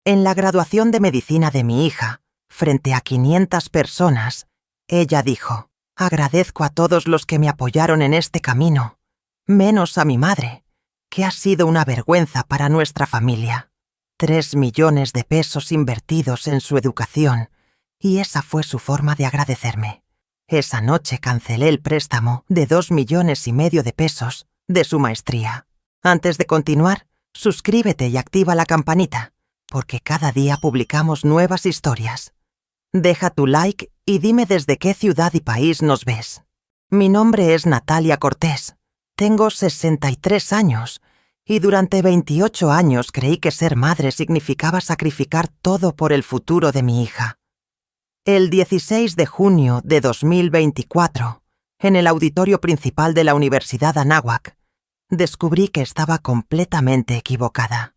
En la graduación de medicina de mi hija, frente a 500 personas, ella dijo: agradezco a todos los que me apoyaron en este camino, menos a mi madre, que ha sido una vergüenza para nuestra familia. 3 millones de pesos invertidos en su educación, y esa fue su forma de agradecerme. Esa noche cancelé el préstamo de 2,5 millones de pesos de su maestría. Antes de continuar, suscríbete y activa la campanita, porque cada día publicamos nuevas historias. Deja tu like y dime desde qué ciudad y país nos ves. Mi nombre es Natalia Cortés. Tengo 63 años y durante 28 años creí que ser madre significaba sacrificar todo por el futuro de mi hija. El 16 de junio de 2024, en el auditorio principal de la Universidad Anáhuac, descubrí que estaba completamente equivocada.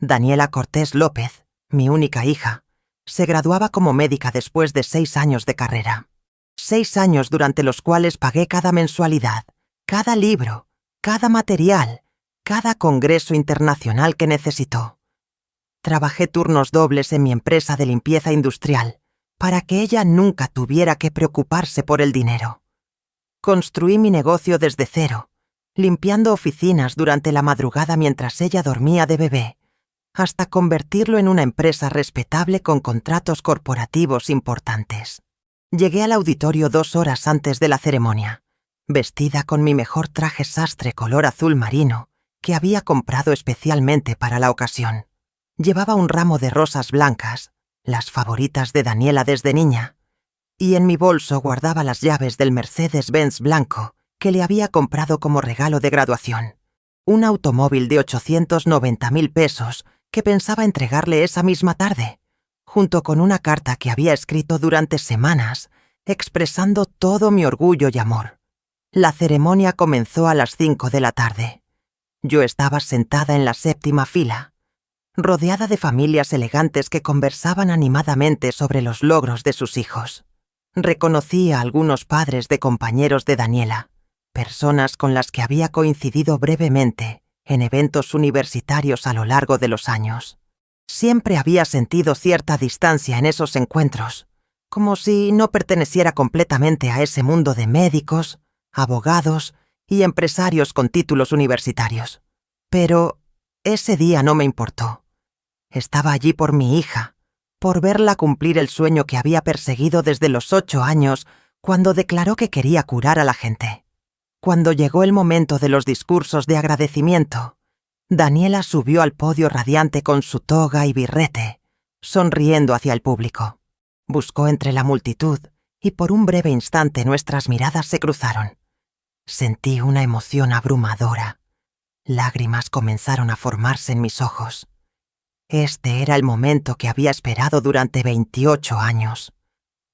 Daniela Cortés López, mi única hija, se graduaba como médica después de 6 años de carrera. 6 años durante los cuales pagué cada mensualidad, cada libro, cada material, cada congreso internacional que necesitó. Trabajé turnos dobles en mi empresa de limpieza industrial para que ella nunca tuviera que preocuparse por el dinero. Construí mi negocio desde cero, limpiando oficinas durante la madrugada mientras ella dormía de bebé, hasta convertirlo en una empresa respetable con contratos corporativos importantes. Llegué al auditorio 2 horas antes de la ceremonia, vestida con mi mejor traje sastre color azul marino que había comprado especialmente para la ocasión. Llevaba un ramo de rosas blancas, las favoritas de Daniela desde niña, y en mi bolso guardaba las llaves del Mercedes-Benz blanco que le había comprado como regalo de graduación. Un automóvil de 890,000 pesos que pensaba entregarle esa misma tarde, junto con una carta que había escrito durante semanas, expresando todo mi orgullo y amor. La ceremonia comenzó a las 5 de la tarde. Yo estaba sentada en la 7ª fila, rodeada de familias elegantes que conversaban animadamente sobre los logros de sus hijos. Reconocí a algunos padres de compañeros de Daniela, personas con las que había coincidido brevemente en eventos universitarios a lo largo de los años. Siempre había sentido cierta distancia en esos encuentros, como si no perteneciera completamente a ese mundo de médicos, abogados y empresarios con títulos universitarios. Pero ese día no me importó. Estaba allí por mi hija, por verla cumplir el sueño que había perseguido desde los 8 años cuando declaró que quería curar a la gente. Cuando llegó el momento de los discursos de agradecimiento, Daniela subió al podio radiante con su toga y birrete, sonriendo hacia el público. Buscó entre la multitud y por un breve instante nuestras miradas se cruzaron. Sentí una emoción abrumadora. Lágrimas comenzaron a formarse en mis ojos. Este era el momento que había esperado durante 28 años.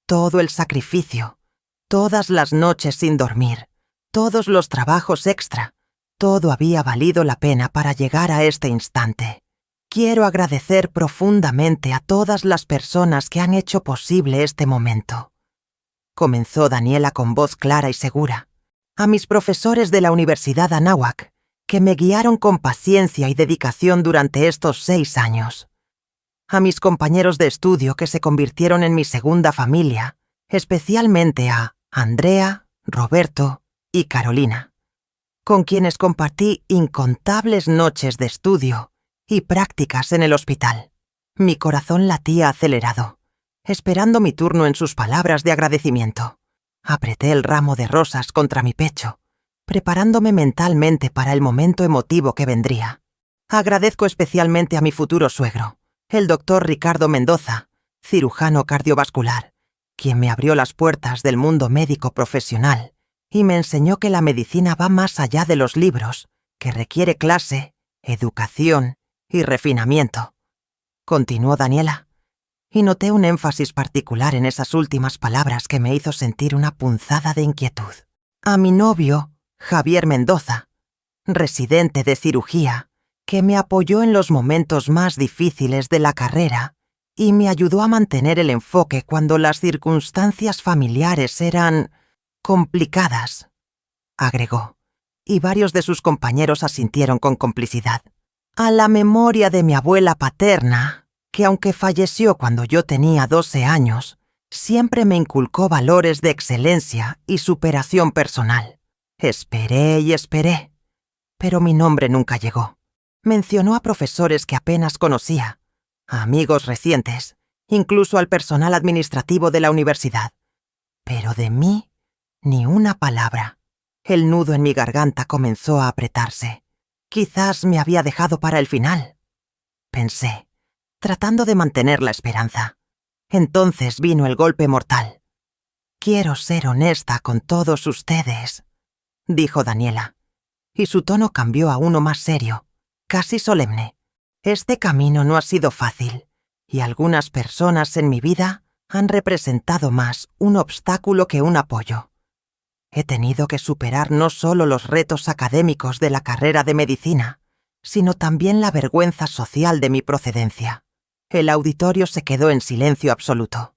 Todo el sacrificio, todas las noches sin dormir, todos los trabajos extra, todo había valido la pena para llegar a este instante. Quiero agradecer profundamente a todas las personas que han hecho posible este momento. Comenzó Daniela con voz clara y segura. A mis profesores de la Universidad Anáhuac, que me guiaron con paciencia y dedicación durante estos 6 años. A mis compañeros de estudio que se convirtieron en mi segunda familia, especialmente a Andrea, Roberto y Carolina, con quienes compartí incontables noches de estudio y prácticas en el hospital. Mi corazón latía acelerado, esperando mi turno en sus palabras de agradecimiento. Apreté el ramo de rosas contra mi pecho, preparándome mentalmente para el momento emotivo que vendría. Agradezco especialmente a mi futuro suegro, el doctor Ricardo Mendoza, cirujano cardiovascular, quien me abrió las puertas del mundo médico profesional y me enseñó que la medicina va más allá de los libros, que requiere clase, educación y refinamiento. Continuó Daniela, y noté un énfasis particular en esas últimas palabras que me hizo sentir una punzada de inquietud. A mi novio, Javier Mendoza, residente de cirugía, que me apoyó en los momentos más difíciles de la carrera y me ayudó a mantener el enfoque cuando las circunstancias familiares eran complicadas, agregó, y varios de sus compañeros asintieron con complicidad. A la memoria de mi abuela paterna, que aunque falleció cuando yo tenía 12 años, siempre me inculcó valores de excelencia y superación personal. Esperé y esperé, pero mi nombre nunca llegó. Mencionó a profesores que apenas conocía, a amigos recientes, incluso al personal administrativo de la universidad. Pero de mí, ni una palabra. El nudo en mi garganta comenzó a apretarse. Quizás me había dejado para el final, pensé, tratando de mantener la esperanza. Entonces vino el golpe mortal. «Quiero ser honesta con todos ustedes», dijo Daniela, y su tono cambió a uno más serio, casi solemne. «Este camino no ha sido fácil, y algunas personas en mi vida han representado más un obstáculo que un apoyo. He tenido que superar no solo los retos académicos de la carrera de medicina, sino también la vergüenza social de mi procedencia». El auditorio se quedó en silencio absoluto.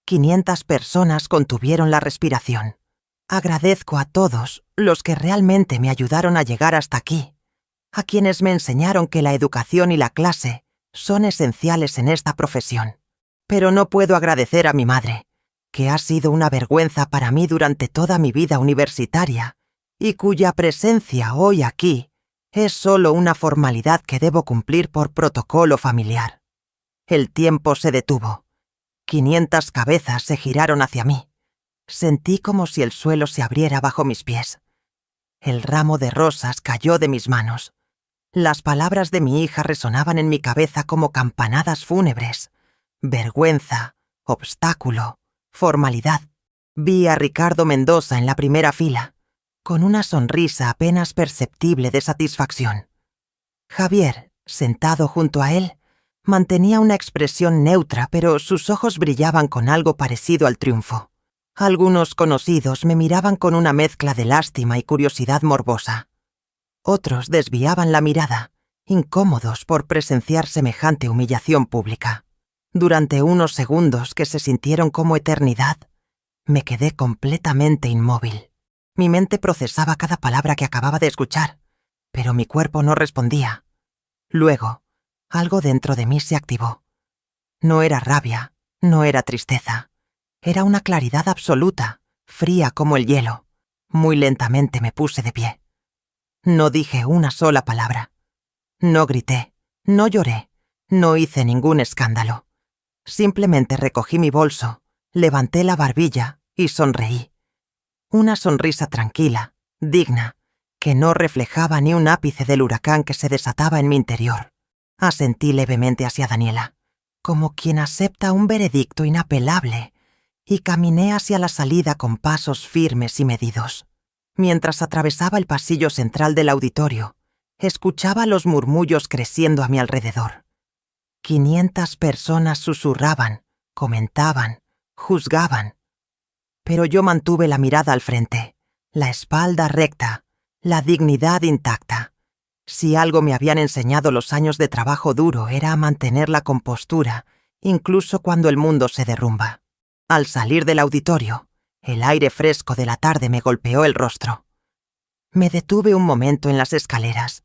500 personas contuvieron la respiración. Agradezco a todos los que realmente me ayudaron a llegar hasta aquí, a quienes me enseñaron que la educación y la clase son esenciales en esta profesión. Pero no puedo agradecer a mi madre, que ha sido una vergüenza para mí durante toda mi vida universitaria y cuya presencia hoy aquí es solo una formalidad que debo cumplir por protocolo familiar. El tiempo se detuvo. 500 cabezas se giraron hacia mí. Sentí como si el suelo se abriera bajo mis pies. El ramo de rosas cayó de mis manos. Las palabras de mi hija resonaban en mi cabeza como campanadas fúnebres. Vergüenza, obstáculo, formalidad. Vi a Ricardo Mendoza en la primera fila, con una sonrisa apenas perceptible de satisfacción. Javier, sentado junto a él, mantenía una expresión neutra, pero sus ojos brillaban con algo parecido al triunfo. Algunos conocidos me miraban con una mezcla de lástima y curiosidad morbosa. Otros desviaban la mirada, incómodos por presenciar semejante humillación pública. Durante unos segundos que se sintieron como eternidad, me quedé completamente inmóvil. Mi mente procesaba cada palabra que acababa de escuchar, pero mi cuerpo no respondía. Luego, algo dentro de mí se activó. No era rabia, no era tristeza. Era una claridad absoluta, fría como el hielo. Muy lentamente me puse de pie. No dije una sola palabra. No grité, no lloré, no hice ningún escándalo. Simplemente recogí mi bolso, levanté la barbilla y sonreí. Una sonrisa tranquila, digna, que no reflejaba ni un ápice del huracán que se desataba en mi interior. Asentí levemente hacia Daniela, como quien acepta un veredicto inapelable, y caminé hacia la salida con pasos firmes y medidos. Mientras atravesaba el pasillo central del auditorio, escuchaba los murmullos creciendo a mi alrededor. 500 personas susurraban, comentaban, juzgaban. Pero yo mantuve la mirada al frente, la espalda recta, la dignidad intacta. Si algo me habían enseñado los años de trabajo duro era a mantener la compostura, incluso cuando el mundo se derrumba. Al salir del auditorio, el aire fresco de la tarde me golpeó el rostro. Me detuve un momento en las escaleras,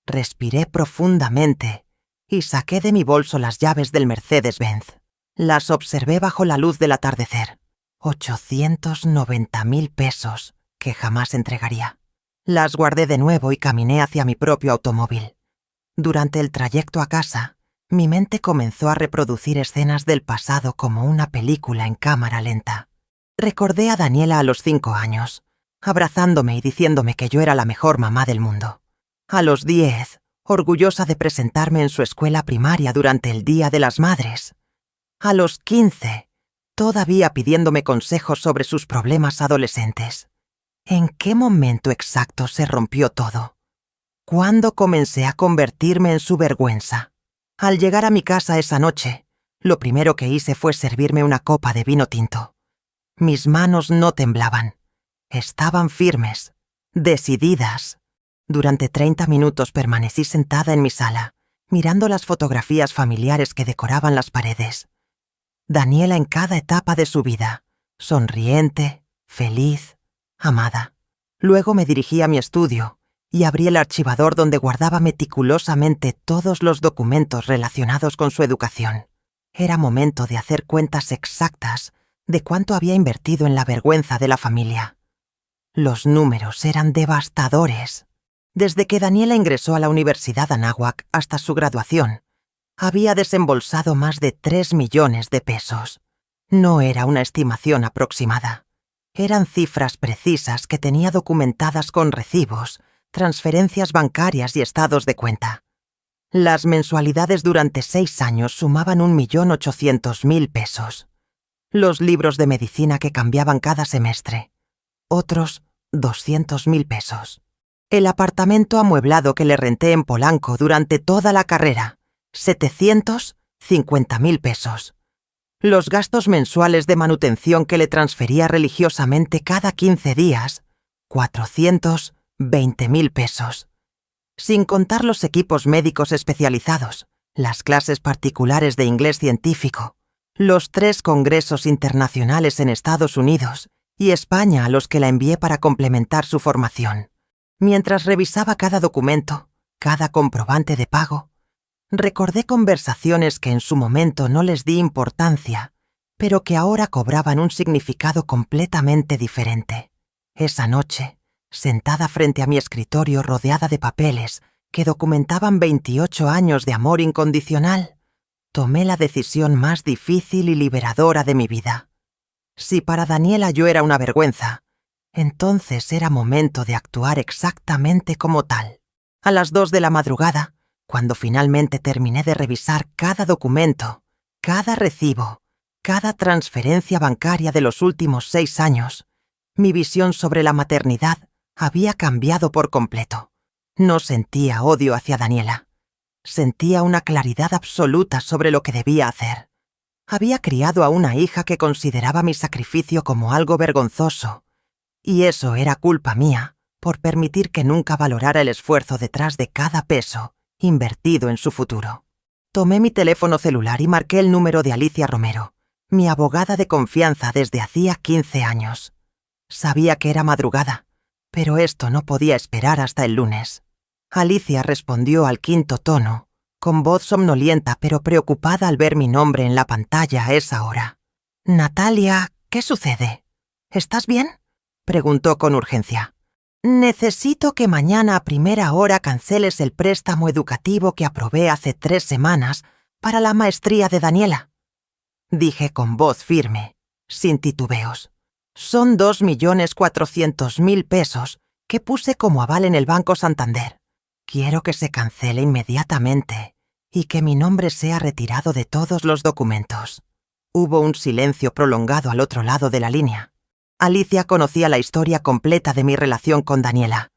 respiré profundamente y saqué de mi bolso las llaves del Mercedes-Benz. Las observé bajo la luz del atardecer. 890.000 pesos que jamás entregaría. Las guardé de nuevo y caminé hacia mi propio automóvil. Durante el trayecto a casa, mi mente comenzó a reproducir escenas del pasado como una película en cámara lenta. Recordé a Daniela a los 5 años, abrazándome y diciéndome que yo era la mejor mamá del mundo. A los 10, orgullosa de presentarme en su escuela primaria durante el Día de las Madres. A los 15, todavía pidiéndome consejos sobre sus problemas adolescentes. ¿En qué momento exacto se rompió todo? ¿Cuándo comencé a convertirme en su vergüenza? Al llegar a mi casa esa noche, lo primero que hice fue servirme una copa de vino tinto. Mis manos no temblaban. Estaban firmes, decididas. Durante 30 minutos permanecí sentada en mi sala, mirando las fotografías familiares que decoraban las paredes. Daniela en cada etapa de su vida, sonriente, feliz, amada. Luego me dirigí a mi estudio y abrí el archivador donde guardaba meticulosamente todos los documentos relacionados con su educación. Era momento de hacer cuentas exactas de cuánto había invertido en la vergüenza de la familia. Los números eran devastadores. Desde que Daniela ingresó a la Universidad Anáhuac hasta su graduación, había desembolsado más de 3 millones de pesos. No era una estimación aproximada. Eran cifras precisas que tenía documentadas con recibos, transferencias bancarias y estados de cuenta. Las mensualidades durante 6 años sumaban 1.800.000 pesos. Los libros de medicina que cambiaban cada semestre. Otros 200.000 pesos. El apartamento amueblado que le renté en Polanco durante toda la carrera. 750.000 pesos. Los gastos mensuales de manutención que le transfería religiosamente cada 15 días. 420.000 pesos. Sin contar los equipos médicos especializados, las clases particulares de inglés científico, los 3 congresos internacionales en Estados Unidos y España a los que la envié para complementar su formación. Mientras revisaba cada documento, cada comprobante de pago, recordé conversaciones que en su momento no les di importancia, pero que ahora cobraban un significado completamente diferente. Esa noche, sentada frente a mi escritorio rodeada de papeles que documentaban 28 años de amor incondicional, tomé la decisión más difícil y liberadora de mi vida. Si para Daniela yo era una vergüenza, entonces era momento de actuar exactamente como tal. A las 2 de la madrugada, cuando finalmente terminé de revisar cada documento, cada recibo, cada transferencia bancaria de los últimos 6 años, mi visión sobre la maternidad había cambiado por completo. No sentía odio hacia Daniela. Sentía una claridad absoluta sobre lo que debía hacer. Había criado a una hija que consideraba mi sacrificio como algo vergonzoso, y eso era culpa mía por permitir que nunca valorara el esfuerzo detrás de cada peso invertido en su futuro. Tomé mi teléfono celular y marqué el número de Alicia Romero, mi abogada de confianza desde hacía 15 años. Sabía que era madrugada, pero esto no podía esperar hasta el lunes. Alicia respondió al 5º tono, con voz somnolienta pero preocupada al ver mi nombre en la pantalla a esa hora. «Natalia, ¿qué sucede? ¿Estás bien?», preguntó con urgencia. «Necesito que mañana a primera hora canceles el préstamo educativo que aprobé hace 3 semanas para la maestría de Daniela», dije con voz firme, sin titubeos. «Son 2.400.000 pesos que puse como aval en el Banco Santander. Quiero que se cancele inmediatamente y que mi nombre sea retirado de todos los documentos». Hubo un silencio prolongado al otro lado de la línea. Alicia conocía la historia completa de mi relación con Daniela.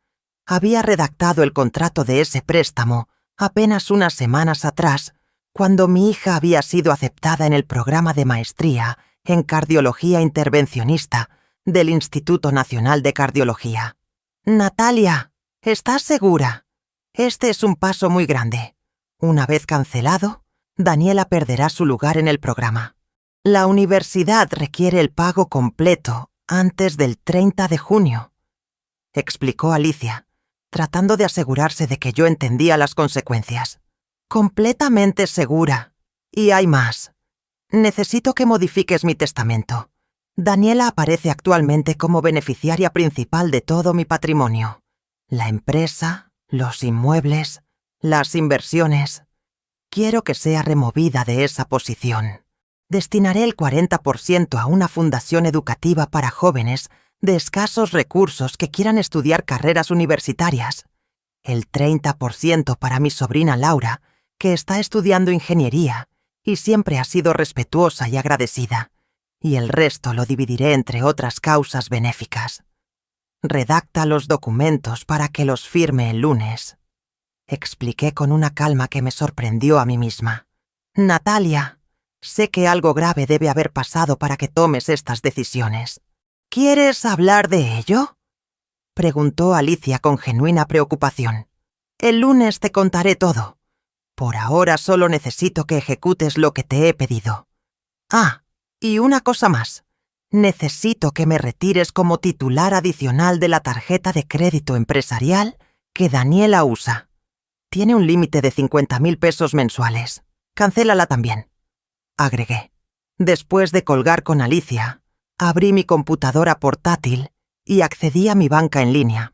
Había redactado el contrato de ese préstamo apenas unas semanas atrás, cuando mi hija había sido aceptada en el programa de maestría en cardiología intervencionista del Instituto Nacional de Cardiología. «Natalia, ¿estás segura? Este es un paso muy grande. Una vez cancelado, Daniela perderá su lugar en el programa. La universidad requiere el pago completo antes del 30 de junio», explicó Alicia, tratando de asegurarse de que yo entendía las consecuencias. «Completamente segura. Y hay más. Necesito que modifiques mi testamento. Daniela aparece actualmente como beneficiaria principal de todo mi patrimonio. La empresa, los inmuebles, las inversiones. Quiero que sea removida de esa posición. Destinaré el 40% a una fundación educativa para jóvenes de escasos recursos que quieran estudiar carreras universitarias. El 30% para mi sobrina Laura, que está estudiando ingeniería y siempre ha sido respetuosa y agradecida. Y el resto lo dividiré entre otras causas benéficas. Redacta los documentos para que los firme el lunes», expliqué con una calma que me sorprendió a mí misma. «Natalia, sé que algo grave debe haber pasado para que tomes estas decisiones. ¿Quieres hablar de ello?», preguntó Alicia con genuina preocupación. «El lunes te contaré todo. Por ahora solo necesito que ejecutes lo que te he pedido. Ah, y una cosa más. Necesito que me retires como titular adicional de la tarjeta de crédito empresarial que Daniela usa. Tiene un límite de 50.000 pesos mensuales. Cancélala también. Agregué. Después de colgar con Alicia, abrí mi computadora portátil y accedí a mi banca en línea.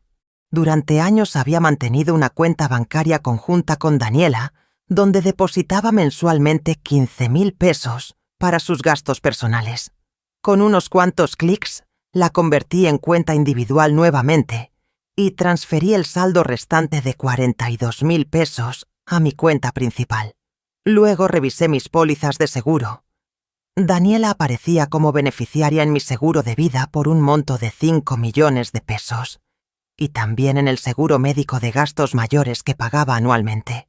Durante años había mantenido una cuenta bancaria conjunta con Daniela, donde depositaba mensualmente 15.000 pesos para sus gastos personales. Con unos cuantos clics, la convertí en cuenta individual nuevamente y transferí el saldo restante de 42.000 pesos a mi cuenta principal. Luego revisé mis pólizas de seguro. Daniela aparecía como beneficiaria en mi seguro de vida por un monto de 5 millones de pesos y también en el seguro médico de gastos mayores que pagaba anualmente.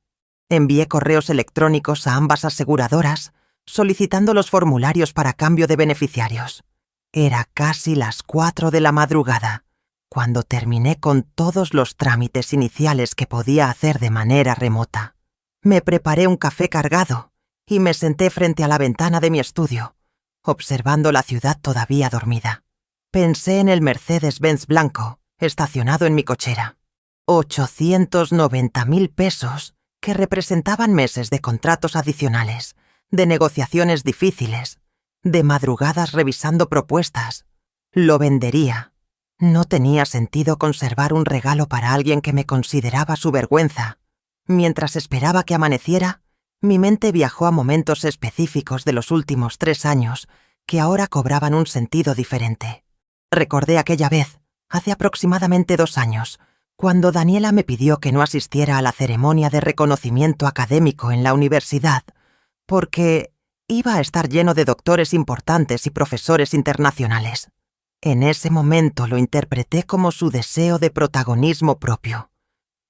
Envié correos electrónicos a ambas aseguradoras solicitando los formularios para cambio de beneficiarios. Era casi las 4 de la madrugada cuando terminé con todos los trámites iniciales que podía hacer de manera remota. Me preparé un café cargado y me senté frente a la ventana de mi estudio, observando la ciudad todavía dormida. Pensé en el Mercedes-Benz blanco, estacionado en mi cochera. 890.000 pesos que representaban meses de contratos adicionales, de negociaciones difíciles, de madrugadas revisando propuestas. Lo vendería. No tenía sentido conservar un regalo para alguien que me consideraba su vergüenza. Mientras esperaba que amaneciera, mi mente viajó a momentos específicos de los últimos 3 años que ahora cobraban un sentido diferente. Recordé aquella vez, hace aproximadamente 2 años, cuando Daniela me pidió que no asistiera a la ceremonia de reconocimiento académico en la universidad, porque iba a estar lleno de doctores importantes y profesores internacionales. En ese momento lo interpreté como su deseo de protagonismo propio.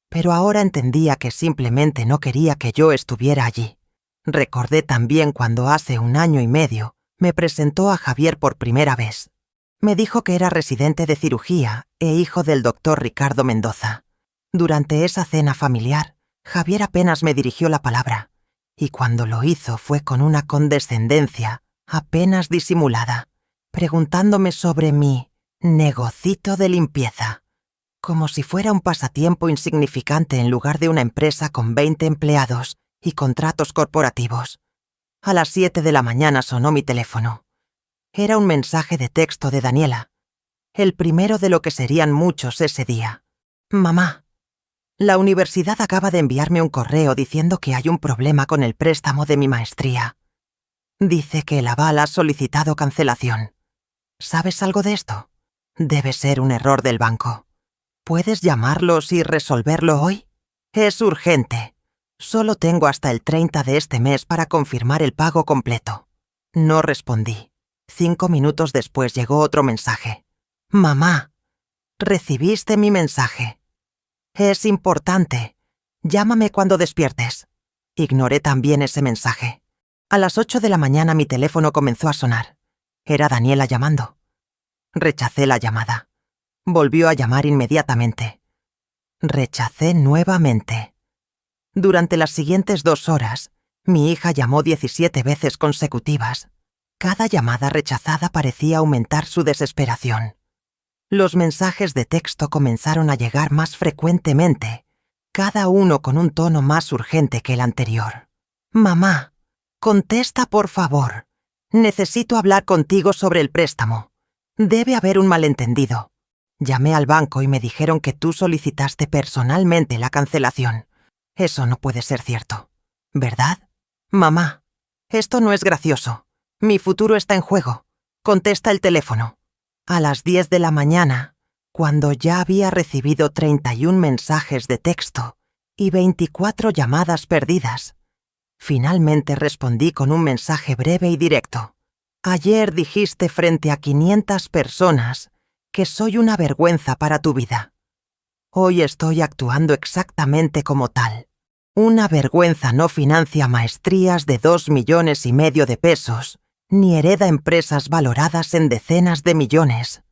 Pero ahora entendía que simplemente no quería que yo estuviera allí. Recordé también cuando hace 1 año y medio me presentó a Javier por primera vez. Me dijo que era residente de cirugía e hijo del doctor Ricardo Mendoza. Durante esa cena familiar, Javier apenas me dirigió la palabra, y cuando lo hizo fue con una condescendencia apenas disimulada, preguntándome sobre mi negocito de limpieza, como si fuera un pasatiempo insignificante en lugar de una empresa con 20 empleados y contratos corporativos. A las 7 de la mañana sonó mi teléfono. Era un mensaje de texto de Daniela, el primero de lo que serían muchos ese día. Mamá, la universidad acaba de enviarme un correo diciendo que hay un problema con el préstamo de mi maestría. Dice que el aval ha solicitado cancelación. ¿Sabes algo de esto? Debe ser un error del banco. ¿Puedes llamarlos y resolverlo hoy? Es urgente. Solo tengo hasta el 30 de este mes para confirmar el pago completo. No respondí. 5 minutos después llegó otro mensaje. Mamá, ¿recibiste mi mensaje? Es importante. Llámame cuando despiertes. Ignoré también ese mensaje. A las 8 de la mañana mi teléfono comenzó a sonar. Era Daniela llamando. Rechacé la llamada. Volvió a llamar inmediatamente. Rechacé nuevamente. Durante las siguientes 2 horas, mi hija llamó 17 veces consecutivas. Cada llamada rechazada parecía aumentar su desesperación. Los mensajes de texto comenzaron a llegar más frecuentemente, cada uno con un tono más urgente que el anterior. Mamá, contesta por favor. Necesito hablar contigo sobre el préstamo. Debe haber un malentendido. Llamé al banco y me dijeron que tú solicitaste personalmente la cancelación. Eso no puede ser cierto, ¿verdad? Mamá, esto no es gracioso. Mi futuro está en juego. Contesta el teléfono. A las 10 de la mañana, cuando ya había recibido 31 mensajes de texto y 24 llamadas perdidas, finalmente respondí con un mensaje breve y directo. Ayer dijiste frente a 500 personas que soy una vergüenza para tu vida. Hoy estoy actuando exactamente como tal. Una vergüenza no financia maestrías de 2,5 millones de pesos, ni hereda empresas valoradas en decenas de millones.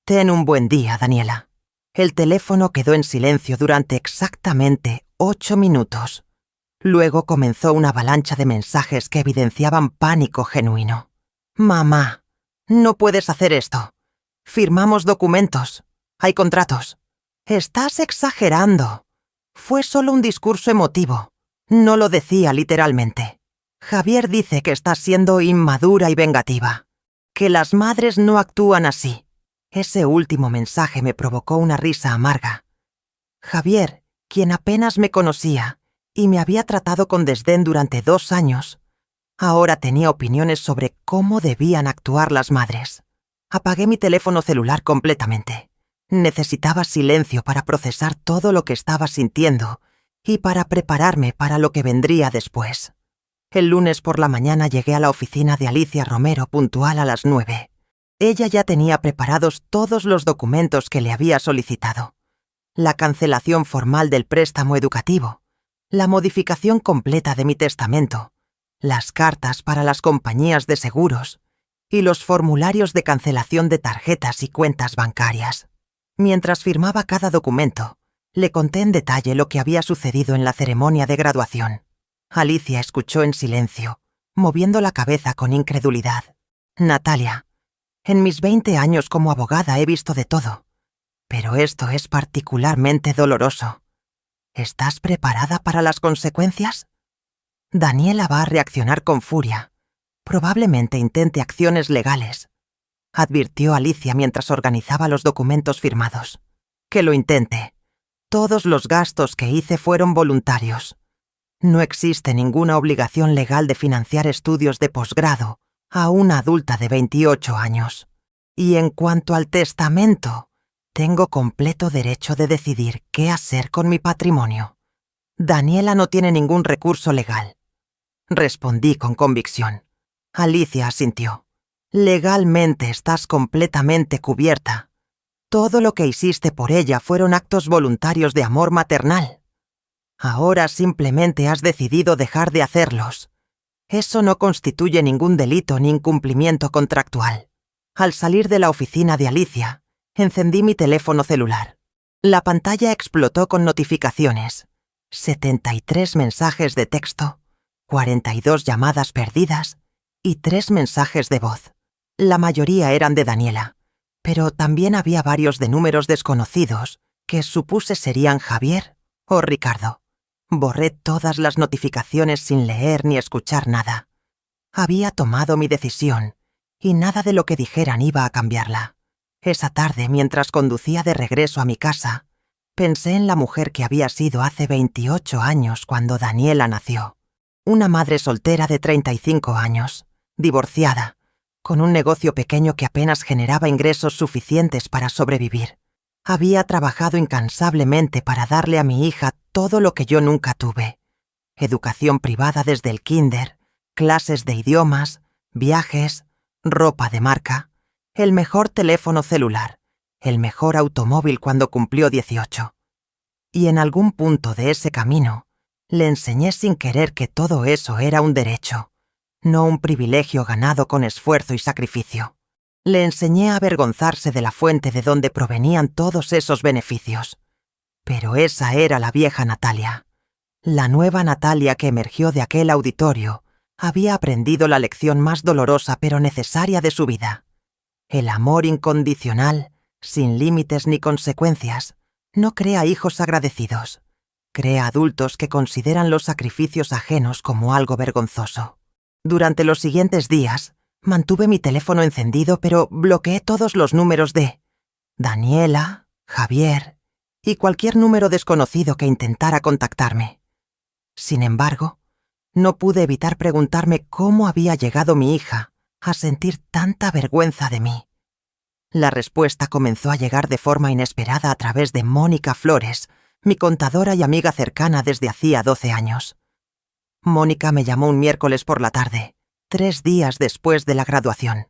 Ten un buen día, Daniela. El teléfono quedó en silencio durante exactamente 8 minutos. Luego comenzó una avalancha de mensajes que evidenciaban pánico genuino. Mamá, no puedes hacer esto. Firmamos documentos. Hay contratos. Estás exagerando. Fue solo un discurso emotivo. No lo decía literalmente. Javier dice que estás siendo inmadura y vengativa. Que las madres no actúan así. Ese último mensaje me provocó una risa amarga. Javier, quien apenas me conocía y me había tratado con desdén durante 2 años, ahora tenía opiniones sobre cómo debían actuar las madres. Apagué mi teléfono celular completamente. Necesitaba silencio para procesar todo lo que estaba sintiendo y para prepararme para lo que vendría después. El lunes por la mañana llegué a la oficina de Alicia Romero puntual a las 9. Ella ya tenía preparados todos los documentos que le había solicitado. La cancelación formal del préstamo educativo, la modificación completa de mi testamento, las cartas para las compañías de seguros y los formularios de cancelación de tarjetas y cuentas bancarias. Mientras firmaba cada documento, le conté en detalle lo que había sucedido en la ceremonia de graduación. Alicia escuchó en silencio, moviendo la cabeza con incredulidad. Natalia, en mis 20 años como abogada he visto de todo, pero esto es particularmente doloroso. ¿Estás preparada para las consecuencias? Daniela va a reaccionar con furia. Probablemente intente acciones legales, advirtió Alicia mientras organizaba los documentos firmados. Que lo intente. Todos los gastos que hice fueron voluntarios. No existe ninguna obligación legal de financiar estudios de posgrado a una adulta de 28 años. Y en cuanto al testamento, tengo completo derecho de decidir qué hacer con mi patrimonio. Daniela no tiene ningún recurso legal. Respondí con convicción. Alicia asintió. Legalmente estás completamente cubierta. Todo lo que hiciste por ella fueron actos voluntarios de amor maternal. Ahora simplemente has decidido dejar de hacerlos. Eso no constituye ningún delito ni incumplimiento contractual. Al salir de la oficina de Alicia, encendí mi teléfono celular. La pantalla explotó con notificaciones. 73 mensajes de texto, 42 llamadas perdidas y 3 mensajes de voz. La mayoría eran de Daniela, pero también había varios de números desconocidos que supuse serían Javier o Ricardo. Borré todas las notificaciones sin leer ni escuchar nada. Había tomado mi decisión y nada de lo que dijeran iba a cambiarla. Esa tarde, mientras conducía de regreso a mi casa, pensé en la mujer que había sido hace 28 años cuando Daniela nació. Una madre soltera de 35 años, divorciada, con un negocio pequeño que apenas generaba ingresos suficientes para sobrevivir. Había trabajado incansablemente para darle a mi hija todo lo que yo nunca tuve. Educación privada desde el kinder, clases de idiomas, viajes, ropa de marca, el mejor teléfono celular, el mejor automóvil cuando cumplió 18. Y en algún punto de ese camino, le enseñé sin querer que todo eso era un derecho, no un privilegio ganado con esfuerzo y sacrificio. Le enseñé a avergonzarse de la fuente de donde provenían todos esos beneficios. Pero esa era la vieja Natalia. La nueva Natalia que emergió de aquel auditorio había aprendido la lección más dolorosa pero necesaria de su vida. El amor incondicional, sin límites ni consecuencias, no crea hijos agradecidos. Crea adultos que consideran los sacrificios ajenos como algo vergonzoso. Durante los siguientes días, mantuve mi teléfono encendido, pero bloqueé todos los números de Daniela, Javier y cualquier número desconocido que intentara contactarme. Sin embargo, no pude evitar preguntarme cómo había llegado mi hija a sentir tanta vergüenza de mí. La respuesta comenzó a llegar de forma inesperada a través de Mónica Flores, mi contadora y amiga cercana desde hacía 12 años. Mónica me llamó un miércoles por la tarde, 3 días después de la graduación.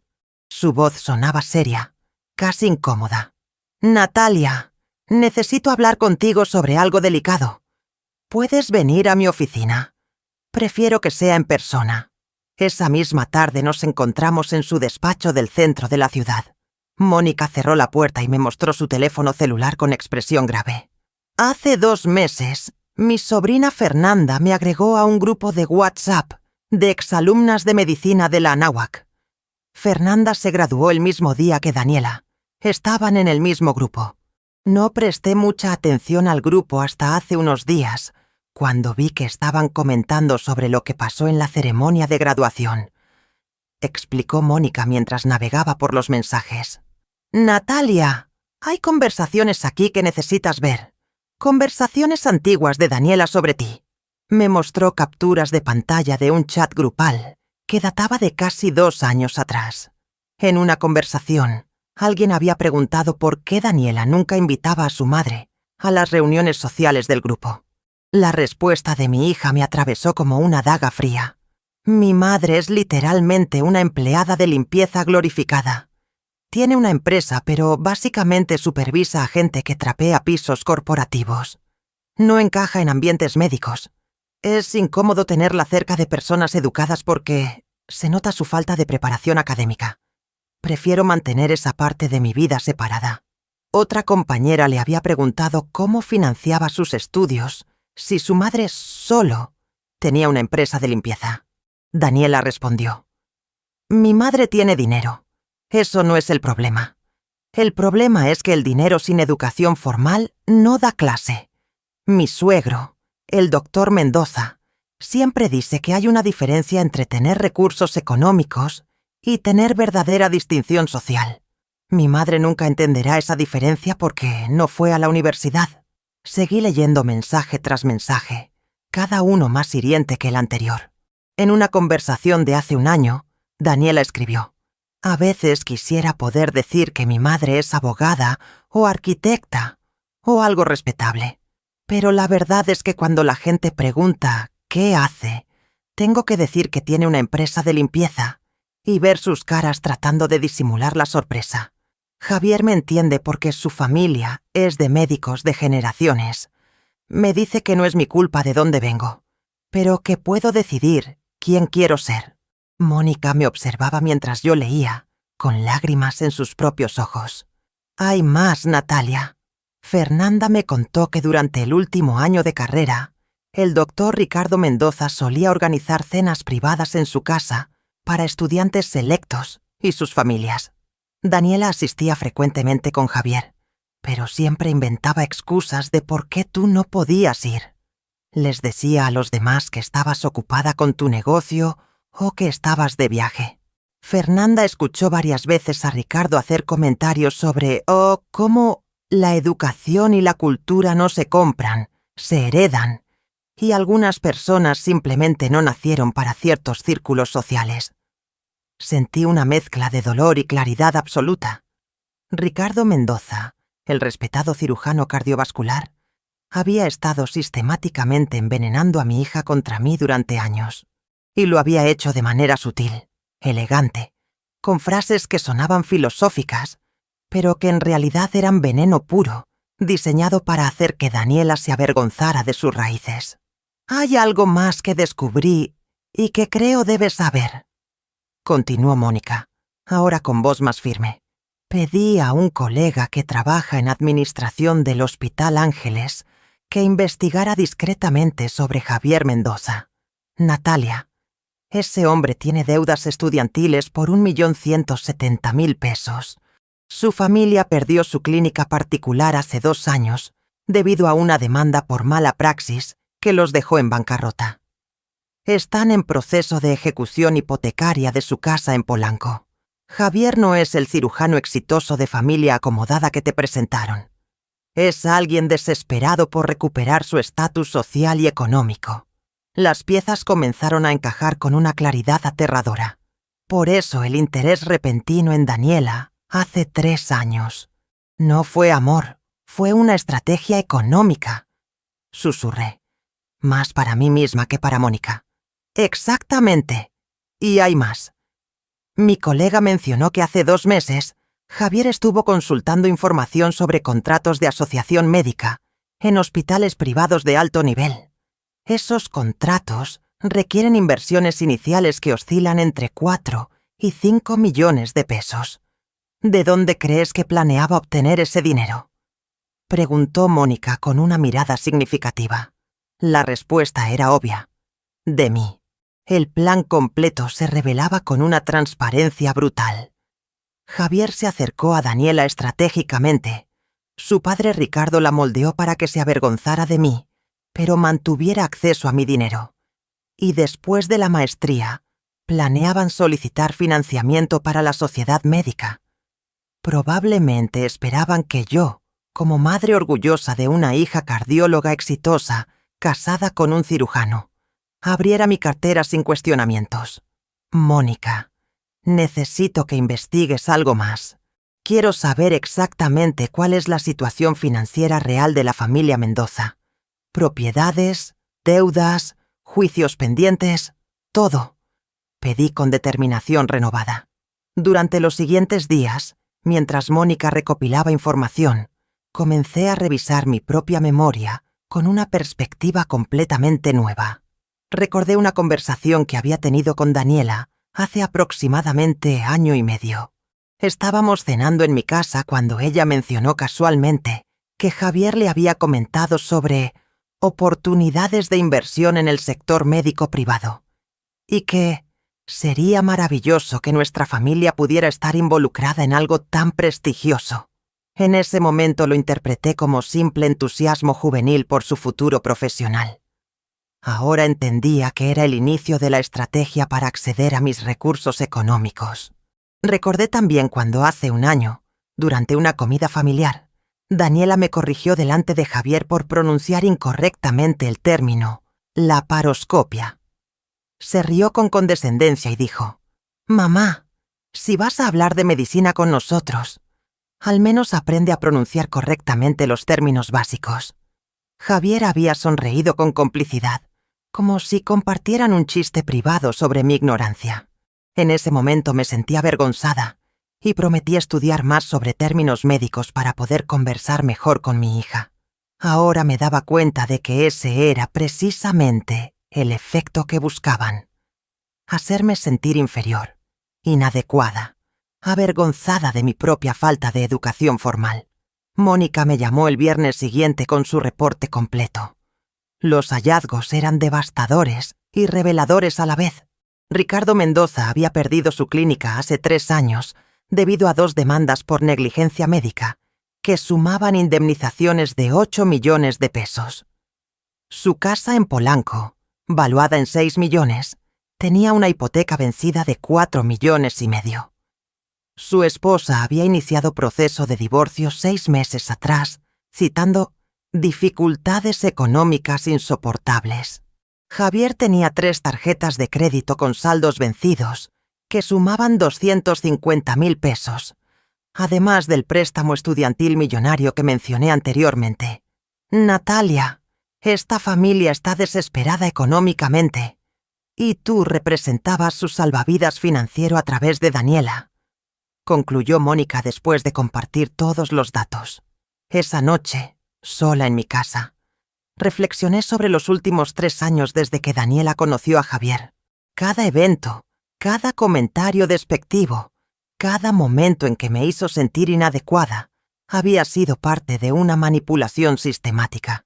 Su voz sonaba seria, casi incómoda. «Natalia, necesito hablar contigo sobre algo delicado. ¿Puedes venir a mi oficina? Prefiero que sea en persona». Esa misma tarde nos encontramos en su despacho del centro de la ciudad. Mónica cerró la puerta y me mostró su teléfono celular con expresión grave. «Hace 2 meses, mi sobrina Fernanda me agregó a un grupo de WhatsApp de exalumnas de medicina de la Anáhuac. Fernanda se graduó el mismo día que Daniela. Estaban en el mismo grupo. No presté mucha atención al grupo hasta hace unos días, cuando vi que estaban comentando sobre lo que pasó en la ceremonia de graduación, explicó Mónica mientras navegaba por los mensajes. Natalia, hay conversaciones aquí que necesitas ver. Conversaciones antiguas de Daniela sobre ti. Me mostró capturas de pantalla de un chat grupal que databa de casi 2 años atrás. En una conversación, alguien había preguntado por qué Daniela nunca invitaba a su madre a las reuniones sociales del grupo. La respuesta de mi hija me atravesó como una daga fría. Mi madre es literalmente una empleada de limpieza glorificada. Tiene una empresa, pero básicamente supervisa a gente que trapea pisos corporativos. No encaja en ambientes médicos. Es incómodo tenerla cerca de personas educadas porque se nota su falta de preparación académica. Prefiero mantener esa parte de mi vida separada. Otra compañera le había preguntado cómo financiaba sus estudios si su madre solo tenía una empresa de limpieza. Daniela respondió: Mi madre tiene dinero. Eso no es el problema. El problema es que el dinero sin educación formal no da clase. Mi suegro, el doctor Mendoza, siempre dice que hay una diferencia entre tener recursos económicos y tener verdadera distinción social. Mi madre nunca entenderá esa diferencia porque no fue a la universidad. Seguí leyendo mensaje tras mensaje, cada uno más hiriente que el anterior. En una conversación de hace un año, Daniela escribió: A veces quisiera poder decir que mi madre es abogada o arquitecta o algo respetable, pero la verdad es que cuando la gente pregunta ¿qué hace?, tengo que decir que tiene una empresa de limpieza y ver sus caras tratando de disimular la sorpresa. Javier me entiende porque su familia es de médicos de generaciones. Me dice que no es mi culpa de dónde vengo, pero que puedo decidir quién quiero ser. Mónica me observaba mientras yo leía, con lágrimas en sus propios ojos. Hay más, Natalia. Fernanda me contó que durante el último año de carrera, el doctor Ricardo Mendoza solía organizar cenas privadas en su casa para estudiantes selectos y sus familias. Daniela asistía frecuentemente con Javier, pero siempre inventaba excusas de por qué tú no podías ir. Les decía a los demás que estabas ocupada con tu negocio o que estabas de viaje. Fernanda escuchó varias veces a Ricardo hacer comentarios sobre cómo la educación y la cultura no se compran, se heredan, y algunas personas simplemente no nacieron para ciertos círculos sociales. Sentí una mezcla de dolor y claridad absoluta. Ricardo Mendoza, el respetado cirujano cardiovascular, había estado sistemáticamente envenenando a mi hija contra mí durante años. Y lo había hecho de manera sutil, elegante, con frases que sonaban filosóficas, pero que en realidad eran veneno puro, diseñado para hacer que Daniela se avergonzara de sus raíces. Hay algo más que descubrí y que creo debes saber, continuó Mónica, ahora con voz más firme. Pedí a un colega que trabaja en administración del Hospital Ángeles que investigara discretamente sobre Javier Mendoza. Natalia, ese hombre tiene deudas estudiantiles por 1.170.000 pesos. Su familia perdió su clínica particular hace 2 años debido a una demanda por mala praxis que los dejó en bancarrota. Están en proceso de ejecución hipotecaria de su casa en Polanco. Javier no es el cirujano exitoso de familia acomodada que te presentaron. Es alguien desesperado por recuperar su estatus social y económico. Las piezas comenzaron a encajar con una claridad aterradora. Por eso el interés repentino en Daniela hace 3 años. No fue amor, fue una estrategia económica. Susurré, más para mí misma que para Mónica. Exactamente. Y hay más. Mi colega mencionó que hace 2 meses Javier estuvo consultando información sobre contratos de asociación médica en hospitales privados de alto nivel. Esos contratos requieren inversiones iniciales que oscilan entre 4 y 5 millones de pesos. ¿De dónde crees que planeaba obtener ese dinero?, preguntó Mónica con una mirada significativa. La respuesta era obvia. De mí. El plan completo se revelaba con una transparencia brutal. Javier se acercó a Daniela estratégicamente, Su padre Ricardo la moldeó para que se avergonzara de mí, pero mantuviera acceso a mi dinero. Y después de la maestría, planeaban solicitar financiamiento para la sociedad médica. Probablemente esperaban que yo, como madre orgullosa de una hija cardióloga exitosa, casada con un cirujano, abriera mi cartera sin cuestionamientos. Mónica, necesito que investigues algo más. Quiero saber exactamente cuál es la situación financiera real de la familia Mendoza. Propiedades, deudas, juicios pendientes, todo. Pedí con determinación renovada. Durante los siguientes días, mientras Mónica recopilaba información, comencé a revisar mi propia memoria con una perspectiva completamente nueva. Recordé una conversación que había tenido con Daniela hace aproximadamente año y medio. Estábamos cenando en mi casa cuando ella mencionó casualmente que Javier le había comentado sobre oportunidades de inversión en el sector médico privado y que sería maravilloso que nuestra familia pudiera estar involucrada en algo tan prestigioso. En ese momento lo interpreté como simple entusiasmo juvenil por su futuro profesional. Ahora entendía que era el inicio de la estrategia para acceder a mis recursos económicos. Recordé también cuando hace un año, durante una comida familiar, Daniela me corrigió delante de Javier por pronunciar incorrectamente el término laparoscopia. Se rió con condescendencia y dijo: «Mamá, si vas a hablar de medicina con nosotros, al menos aprende a pronunciar correctamente los términos básicos». Javier había sonreído con complicidad, como si compartieran un chiste privado sobre mi ignorancia. En ese momento me sentí avergonzada y prometí estudiar más sobre términos médicos para poder conversar mejor con mi hija. Ahora me daba cuenta de que ese era precisamente el efecto que buscaban: hacerme sentir inferior, inadecuada, avergonzada de mi propia falta de educación formal. Mónica me llamó el viernes siguiente con su reporte completo. Los hallazgos eran devastadores y reveladores a la vez. Ricardo Mendoza había perdido su clínica hace 3 años debido a 2 demandas por negligencia médica que sumaban indemnizaciones de 8 millones de pesos. Su casa en Polanco, valuada en 6 millones, tenía una hipoteca vencida de 4,5 millones. Su esposa había iniciado proceso de divorcio 6 meses atrás, citando dificultades económicas insoportables. Javier tenía 3 tarjetas de crédito con saldos vencidos, que sumaban 250,000 pesos, además del préstamo estudiantil millonario que mencioné anteriormente. Natalia, esta familia está desesperada económicamente, y tú representabas su salvavidas financiero a través de Daniela, concluyó Mónica después de compartir todos los datos. Esa noche, sola en mi casa, reflexioné sobre los últimos 3 años desde que Daniela conoció a Javier. Cada evento, cada comentario despectivo, cada momento en que me hizo sentir inadecuada, había sido parte de una manipulación sistemática.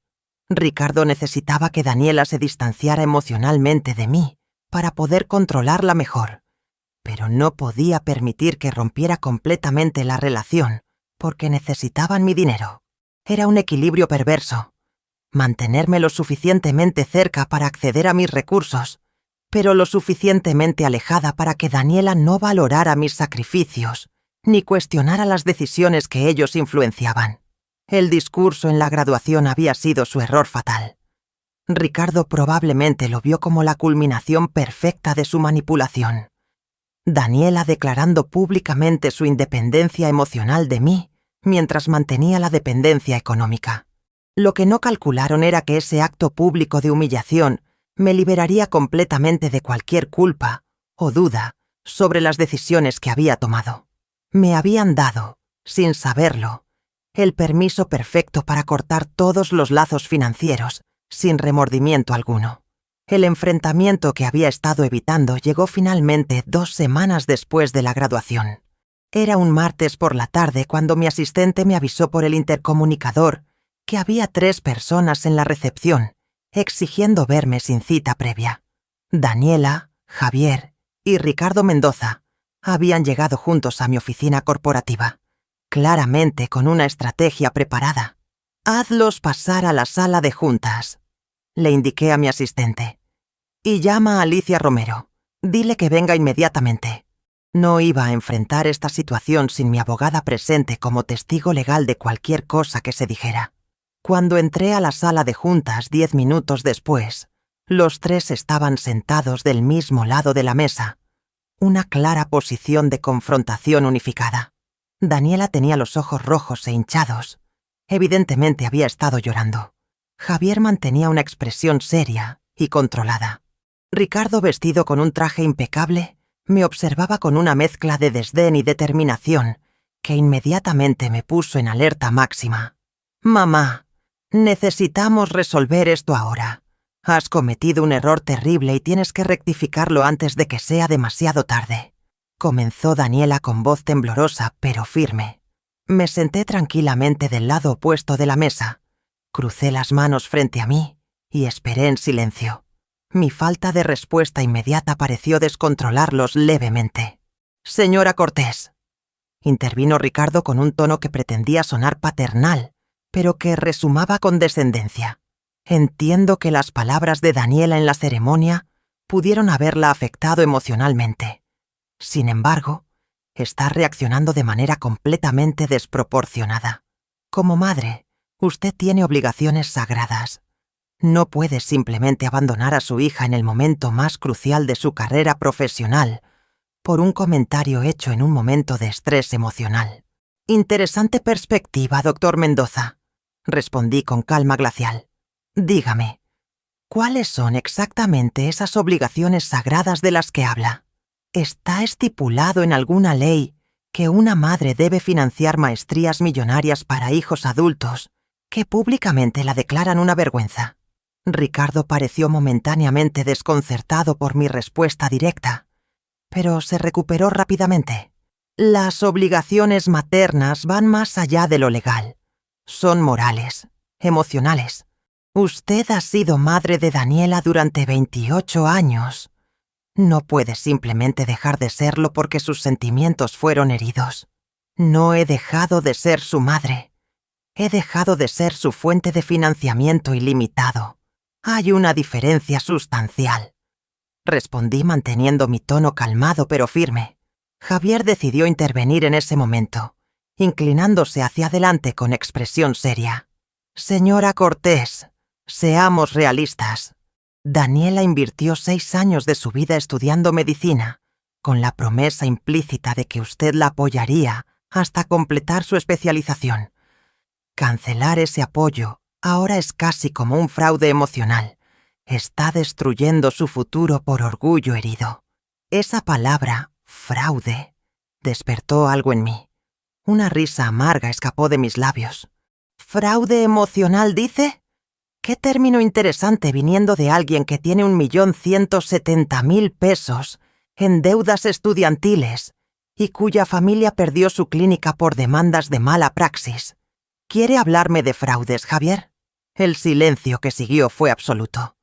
Ricardo necesitaba que Daniela se distanciara emocionalmente de mí para poder controlarla mejor, pero no podía permitir que rompiera completamente la relación porque necesitaban mi dinero. Era un equilibrio perverso. Mantenerme lo suficientemente cerca para acceder a mis recursos, pero lo suficientemente alejada para que Daniela no valorara mis sacrificios ni cuestionara las decisiones que ellos influenciaban. El discurso en la graduación había sido su error fatal. Ricardo probablemente lo vio como la culminación perfecta de su manipulación. Daniela declarando públicamente su independencia emocional de mí mientras mantenía la dependencia económica. Lo que no calcularon era que ese acto público de humillación me liberaría completamente de cualquier culpa o duda sobre las decisiones que había tomado. Me habían dado, sin saberlo, el permiso perfecto para cortar todos los lazos financieros, sin remordimiento alguno. El enfrentamiento que había estado evitando llegó finalmente 2 semanas después de la graduación. Era un martes por la tarde cuando mi asistente me avisó por el intercomunicador que había 3 personas en la recepción, exigiendo verme sin cita previa. Daniela, Javier y Ricardo Mendoza habían llegado juntos a mi oficina corporativa. claramente con una estrategia preparada. «Hazlos pasar a la sala de juntas», le indiqué a mi asistente. «Y llama a Alicia Romero. Dile que venga inmediatamente». No iba a enfrentar esta situación sin mi abogada presente como testigo legal de cualquier cosa que se dijera. Cuando entré a la sala de juntas 10 minutos después, los tres estaban sentados del mismo lado de la mesa, una clara posición de confrontación unificada. Daniela tenía los ojos rojos e hinchados. Evidentemente había estado llorando. Javier mantenía una expresión seria y controlada. Ricardo, vestido con un traje impecable, me observaba con una mezcla de desdén y determinación que inmediatamente me puso en alerta máxima. «Mamá, necesitamos resolver esto ahora. Has cometido un error terrible y tienes que rectificarlo antes de que sea demasiado tarde», comenzó Daniela con voz temblorosa pero firme. Me senté tranquilamente del lado opuesto de la mesa, crucé las manos frente a mí y esperé en silencio. Mi falta de respuesta inmediata pareció descontrolarlos levemente. «Señora Cortés», intervino Ricardo con un tono que pretendía sonar paternal, pero que resumaba condescendencia. Entiendo que las palabras de Daniela en la ceremonia pudieron haberla afectado emocionalmente. Sin embargo, está reaccionando de manera completamente desproporcionada. Como madre, usted tiene obligaciones sagradas. No puede simplemente abandonar a su hija en el momento más crucial de su carrera profesional por un comentario hecho en un momento de estrés emocional. «Interesante perspectiva, doctor Mendoza», respondí con calma glacial. «Dígame, ¿cuáles son exactamente esas obligaciones sagradas de las que habla? ¿Está estipulado en alguna ley que una madre debe financiar maestrías millonarias para hijos adultos que públicamente la declaran una vergüenza?» Ricardo pareció momentáneamente desconcertado por mi respuesta directa, pero se recuperó rápidamente. «Las obligaciones maternas van más allá de lo legal. Son morales, emocionales. Usted ha sido madre de Daniela durante 28 años. No puede simplemente dejar de serlo porque sus sentimientos fueron heridos. No he dejado de ser su madre. He dejado de ser su fuente de financiamiento ilimitado. Hay una diferencia sustancial», respondí manteniendo mi tono calmado pero firme. Javier decidió intervenir en ese momento, inclinándose hacia adelante con expresión seria. «Señora Cortés, seamos realistas. Daniela invirtió 6 años de su vida estudiando medicina, con la promesa implícita de que usted la apoyaría hasta completar su especialización. Cancelar ese apoyo ahora es casi como un fraude emocional. Está destruyendo su futuro por orgullo herido». Esa palabra, fraude, despertó algo en mí. Una risa amarga escapó de mis labios. «¿Fraude emocional, dice? Qué término interesante viniendo de alguien que tiene 1.170.000 pesos en deudas estudiantiles y cuya familia perdió su clínica por demandas de mala praxis. ¿Quiere hablarme de fraudes, Javier?» El silencio que siguió fue absoluto.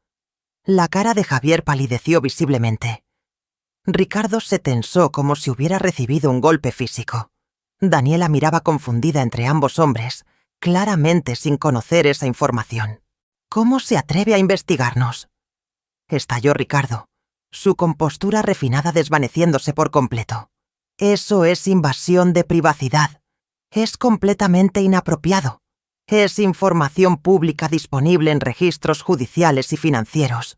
La cara de Javier palideció visiblemente. Ricardo se tensó como si hubiera recibido un golpe físico. Daniela miraba confundida entre ambos hombres, claramente sin conocer esa información. «¿Cómo se atreve a investigarnos?», estalló Ricardo, su compostura refinada desvaneciéndose por completo. «Eso es invasión de privacidad. Es completamente inapropiado. Es información pública disponible en registros judiciales y financieros.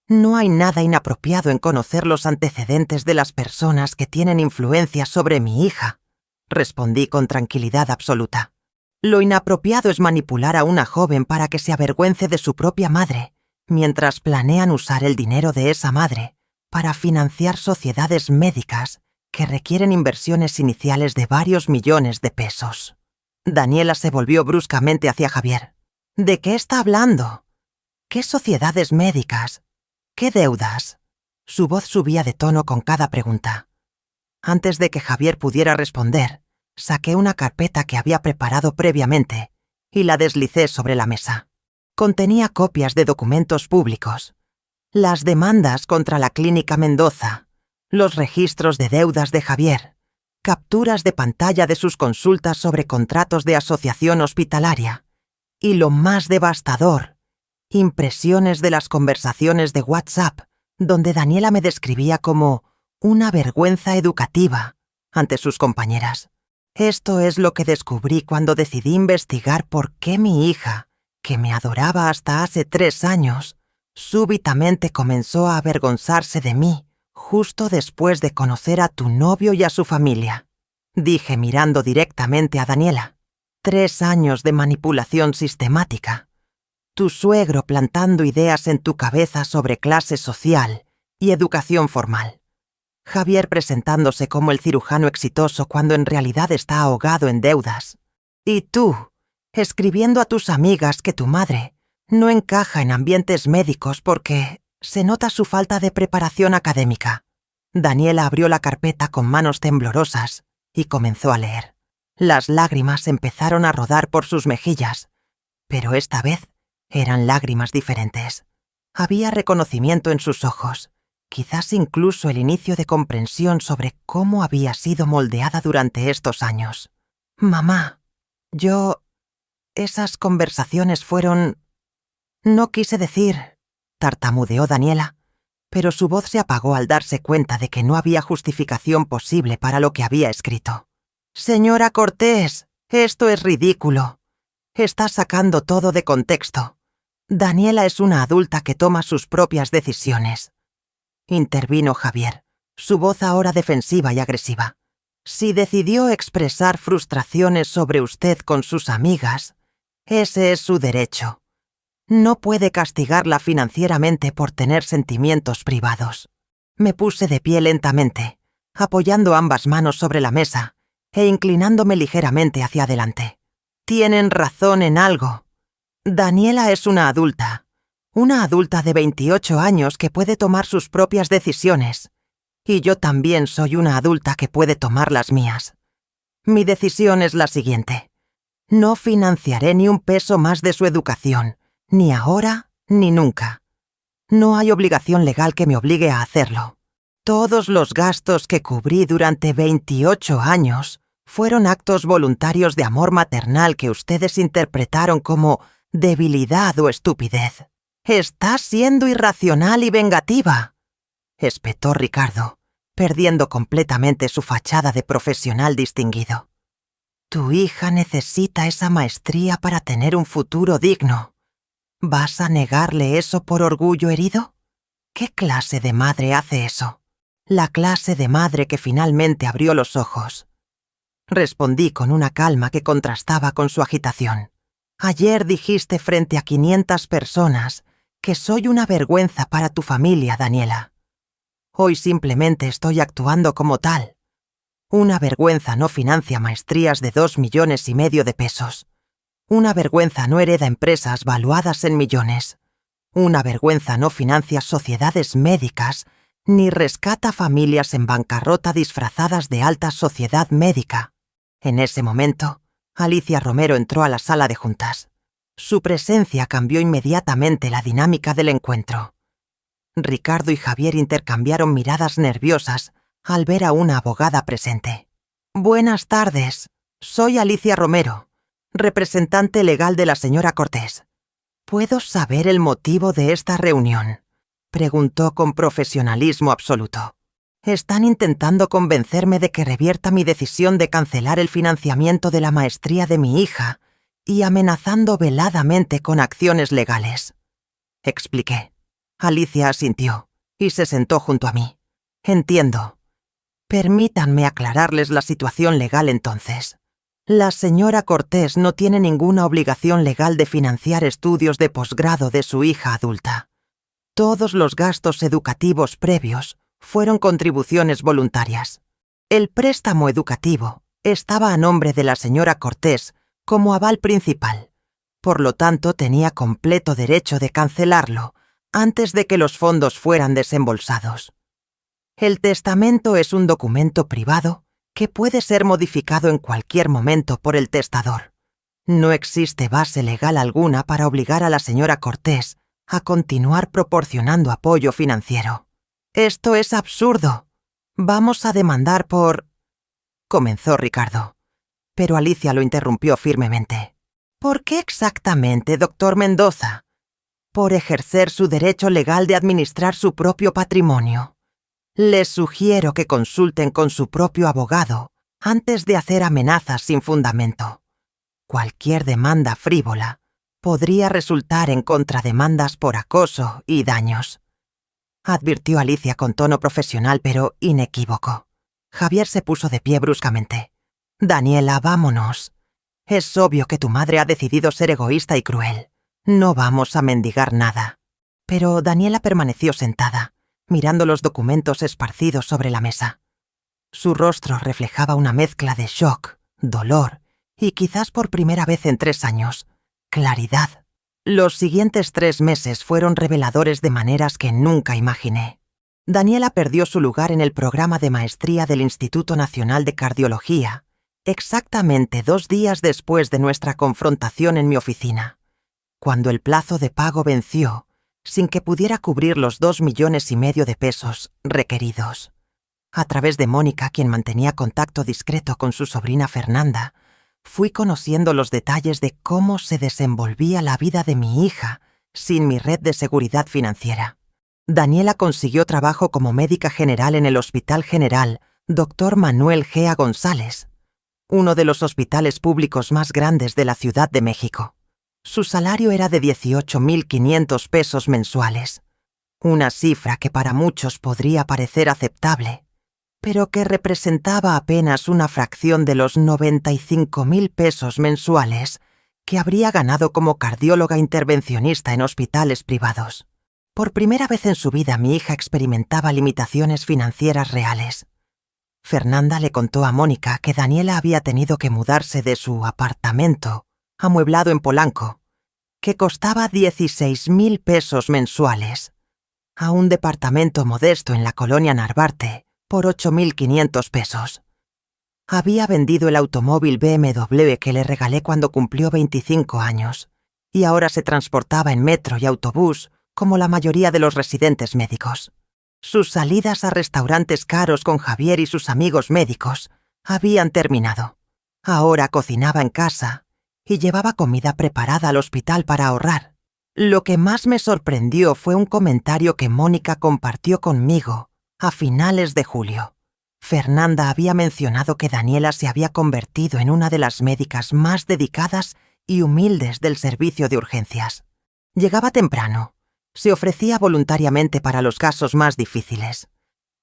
No hay nada inapropiado en conocer los antecedentes de las personas que tienen influencia sobre mi hija», respondí con tranquilidad absoluta. «Lo inapropiado es manipular a una joven para que se avergüence de su propia madre, mientras planean usar el dinero de esa madre para financiar sociedades médicas que requieren inversiones iniciales de varios millones de pesos». Daniela se volvió bruscamente hacia Javier. «¿De qué está hablando? ¿Qué sociedades médicas? ¿Qué deudas?». Su voz subía de tono con cada pregunta. Antes de que Javier pudiera responder, saqué una carpeta que había preparado previamente y la deslicé sobre la mesa. Contenía copias de documentos públicos, las demandas contra la Clínica Mendoza, los registros de deudas de Javier, capturas de pantalla de sus consultas sobre contratos de asociación hospitalaria y, lo más devastador, impresiones de las conversaciones de WhatsApp donde Daniela me describía como una vergüenza educativa ante sus compañeras. Esto es lo que descubrí cuando decidí investigar por qué mi hija, que me adoraba hasta hace 3 años, súbitamente comenzó a avergonzarse de mí justo después de conocer a tu novio y a su familia. Dije mirando directamente a Daniela. 3 años de manipulación sistemática. Tu suegro plantando ideas en tu cabeza sobre clase social y educación formal. Javier presentándose como el cirujano exitoso cuando en realidad está ahogado en deudas. Y tú, escribiendo a tus amigas que tu madre no encaja en ambientes médicos porque se nota su falta de preparación académica. Daniela abrió la carpeta con manos temblorosas y comenzó a leer. Las lágrimas empezaron a rodar por sus mejillas, pero esta vez eran lágrimas diferentes. Había reconocimiento en sus ojos. Quizás incluso el inicio de comprensión sobre cómo había sido moldeada durante estos años. Mamá, esas conversaciones fueron... No quise decir, tartamudeó Daniela, pero su voz se apagó al darse cuenta de que no había justificación posible para lo que había escrito. Señora Cortés, esto es ridículo. Está sacando todo de contexto. Daniela es una adulta que toma sus propias decisiones. Intervino Javier, su voz ahora defensiva y agresiva. Si decidió expresar frustraciones sobre usted con sus amigas, ese es su derecho. No puede castigarla financieramente por tener sentimientos privados. Me puse de pie lentamente, apoyando ambas manos sobre la mesa e inclinándome ligeramente hacia adelante. Tienen razón en algo. Daniela es una adulta de 28 años que puede tomar sus propias decisiones, y yo también soy una adulta que puede tomar las mías. Mi decisión es la siguiente. No financiaré ni un peso más de su educación, ni ahora ni nunca. No hay obligación legal que me obligue a hacerlo. Todos los gastos que cubrí durante 28 años fueron actos voluntarios de amor maternal que ustedes interpretaron como debilidad o estupidez. «Estás siendo irracional y vengativa», espetó Ricardo, perdiendo completamente su fachada de profesional distinguido. «Tu hija necesita esa maestría para tener un futuro digno. ¿Vas a negarle eso por orgullo herido? ¿Qué clase de madre hace eso? La clase de madre que finalmente abrió los ojos». Respondí con una calma que contrastaba con su agitación. «Ayer dijiste frente a 500 personas que soy una vergüenza para tu familia, Daniela. Hoy simplemente estoy actuando como tal. Una vergüenza no financia maestrías de 2,5 millones de pesos. Una vergüenza no hereda empresas valuadas en millones. Una vergüenza no financia sociedades médicas ni rescata familias en bancarrota disfrazadas de alta sociedad médica». En ese momento, Alicia Romero entró a la sala de juntas. Su presencia cambió inmediatamente la dinámica del encuentro. Ricardo y Javier intercambiaron miradas nerviosas al ver a una abogada presente. «Buenas tardes. Soy Alicia Romero, representante legal de la señora Cortés. ¿Puedo saber el motivo de esta reunión?», preguntó con profesionalismo absoluto. «Están intentando convencerme de que revierta mi decisión de cancelar el financiamiento de la maestría de mi hija y amenazando veladamente con acciones legales», expliqué. Alicia asintió y se sentó junto a mí. «Entiendo. Permítanme aclararles la situación legal entonces. La señora Cortés no tiene ninguna obligación legal de financiar estudios de posgrado de su hija adulta. Todos los gastos educativos previos fueron contribuciones voluntarias. El préstamo educativo estaba a nombre de la señora Cortés como aval principal. Por lo tanto, tenía completo derecho de cancelarlo antes de que los fondos fueran desembolsados. El testamento es un documento privado que puede ser modificado en cualquier momento por el testador. No existe base legal alguna para obligar a la señora Cortés a continuar proporcionando apoyo financiero. Esto es absurdo. Vamos a demandar por... comenzó Ricardo. Pero Alicia lo interrumpió firmemente. ¿Por qué exactamente, doctor Mendoza? Por ejercer su derecho legal de administrar su propio patrimonio. Les sugiero que consulten con su propio abogado antes de hacer amenazas sin fundamento. Cualquier demanda frívola podría resultar en contrademandas por acoso y daños. Advirtió Alicia con tono profesional pero inequívoco. Javier se puso de pie bruscamente. Daniela, vámonos. Es obvio que tu madre ha decidido ser egoísta y cruel. No vamos a mendigar nada. Pero Daniela permaneció sentada, mirando los documentos esparcidos sobre la mesa. Su rostro reflejaba una mezcla de shock, dolor y, quizás por primera vez en 3 años, claridad. Los siguientes 3 meses fueron reveladores de maneras que nunca imaginé. Daniela perdió su lugar en el programa de maestría del Instituto Nacional de Cardiología, exactamente 2 días después de nuestra confrontación en mi oficina, cuando el plazo de pago venció, sin que pudiera cubrir los 2,5 millones de pesos requeridos. A través de Mónica, quien mantenía contacto discreto con su sobrina Fernanda, fui conociendo los detalles de cómo se desenvolvía la vida de mi hija sin mi red de seguridad financiera. Daniela consiguió trabajo como médica general en el Hospital General Dr. Manuel Gea González, uno de los hospitales públicos más grandes de la Ciudad de México. Su salario era de 18,500 pesos mensuales, una cifra que para muchos podría parecer aceptable, pero que representaba apenas una fracción de los 95,000 pesos mensuales que habría ganado como cardióloga intervencionista en hospitales privados. Por primera vez en su vida mi hija experimentaba limitaciones financieras reales. Fernanda le contó a Mónica que Daniela había tenido que mudarse de su apartamento, amueblado en Polanco, que costaba 16,000 pesos mensuales, a un departamento modesto en la colonia Narvarte por 8,500 pesos. Había vendido el automóvil BMW que le regalé cuando cumplió 25 años, y ahora se transportaba en metro y autobús como la mayoría de los residentes médicos. Sus salidas a restaurantes caros con Javier y sus amigos médicos habían terminado. Ahora cocinaba en casa y llevaba comida preparada al hospital para ahorrar. Lo que más me sorprendió fue un comentario que Mónica compartió conmigo a finales de julio. Fernanda había mencionado que Daniela se había convertido en una de las médicas más dedicadas y humildes del servicio de urgencias. Llegaba temprano, se ofrecía voluntariamente para los casos más difíciles.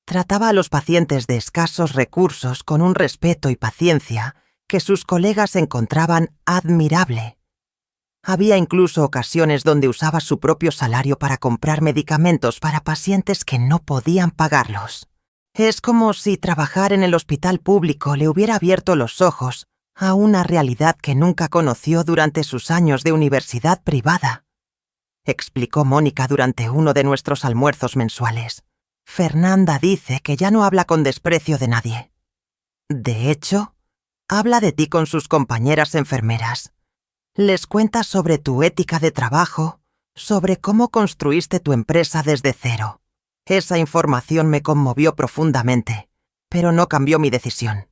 Trataba a los pacientes de escasos recursos con un respeto y paciencia que sus colegas encontraban admirable. Había incluso ocasiones donde usaba su propio salario para comprar medicamentos para pacientes que no podían pagarlos. Es como si trabajar en el hospital público le hubiera abierto los ojos a una realidad que nunca conoció durante sus años de universidad privada, explicó Mónica durante uno de nuestros almuerzos mensuales. Fernanda dice que ya no habla con desprecio de nadie. De hecho, habla de ti con sus compañeras enfermeras. Les cuenta sobre tu ética de trabajo, sobre cómo construiste tu empresa desde cero. Esa información me conmovió profundamente, pero no cambió mi decisión.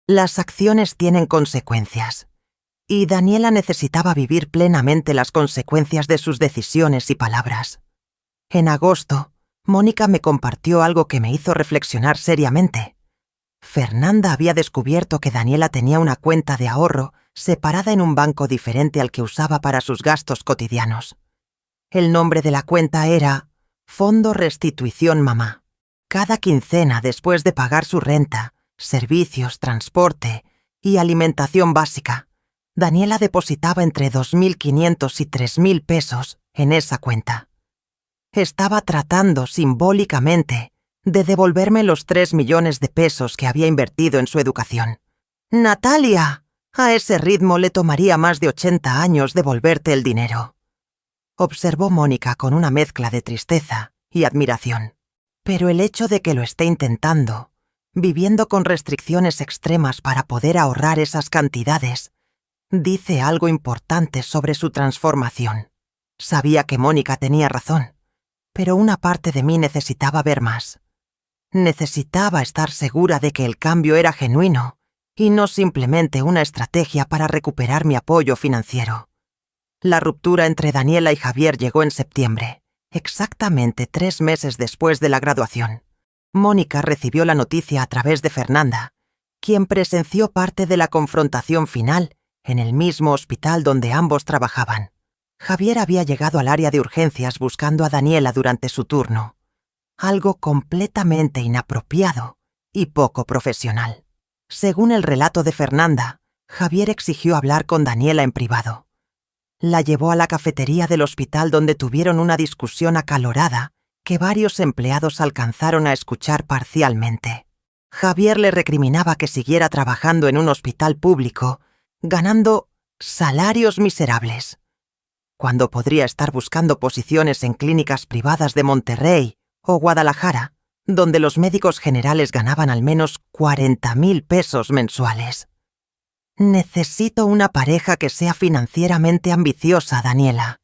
Las acciones tienen consecuencias, y Daniela necesitaba vivir plenamente las consecuencias de sus decisiones y palabras. En agosto, Mónica me compartió algo que me hizo reflexionar seriamente. Fernanda había descubierto que Daniela tenía una cuenta de ahorro separada en un banco diferente al que usaba para sus gastos cotidianos. El nombre de la cuenta era Fondo Restitución Mamá. Cada quincena, después de pagar su renta, servicios, transporte y alimentación básica, Daniela depositaba entre 2,500 y 3,000 pesos en esa cuenta. Estaba tratando simbólicamente de devolverme los 3 millones de pesos que había invertido en su educación. «Natalia, a ese ritmo le tomaría más de 80 años devolverte el dinero», observó Mónica con una mezcla de tristeza y admiración. Pero el hecho de que lo esté intentando, viviendo con restricciones extremas para poder ahorrar esas cantidades, dice algo importante sobre su transformación. Sabía que Mónica tenía razón, pero una parte de mí necesitaba ver más. Necesitaba estar segura de que el cambio era genuino y no simplemente una estrategia para recuperar mi apoyo financiero. La ruptura entre Daniela y Javier llegó en septiembre, exactamente 3 meses después de la graduación. Mónica recibió la noticia a través de Fernanda, quien presenció parte de la confrontación final en el mismo hospital donde ambos trabajaban. Javier había llegado al área de urgencias buscando a Daniela durante su turno, algo completamente inapropiado y poco profesional. Según el relato de Fernanda, Javier exigió hablar con Daniela en privado. La llevó a la cafetería del hospital donde tuvieron una discusión acalorada que varios empleados alcanzaron a escuchar parcialmente. Javier le recriminaba que siguiera trabajando en un hospital público, ganando salarios miserables, cuando podría estar buscando posiciones en clínicas privadas de Monterrey o Guadalajara, donde los médicos generales ganaban al menos 40,000 pesos mensuales. Necesito una pareja que sea financieramente ambiciosa, Daniela.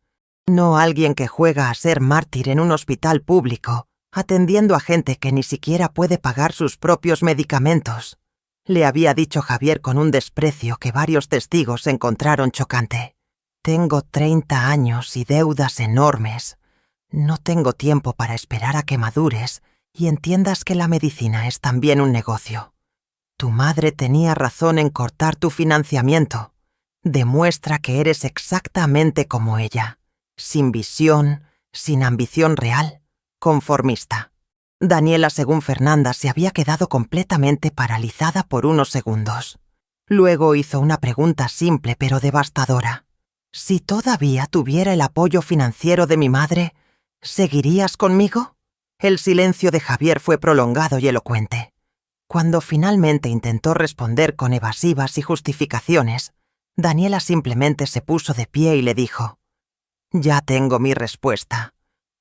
No alguien que juega a ser mártir en un hospital público, atendiendo a gente que ni siquiera puede pagar sus propios medicamentos, le había dicho Javier con un desprecio que varios testigos encontraron chocante. Tengo 30 años y deudas enormes. No tengo tiempo para esperar a que madures y entiendas que la medicina es también un negocio. Tu madre tenía razón en cortar tu financiamiento. Demuestra que eres exactamente como ella, sin visión, sin ambición real, conformista. Daniela, según Fernanda, se había quedado completamente paralizada por unos segundos. Luego hizo una pregunta simple pero devastadora. Si todavía tuviera el apoyo financiero de mi madre, ¿seguirías conmigo? El silencio de Javier fue prolongado y elocuente. Cuando finalmente intentó responder con evasivas y justificaciones, Daniela simplemente se puso de pie y le dijo: «Ya tengo mi respuesta.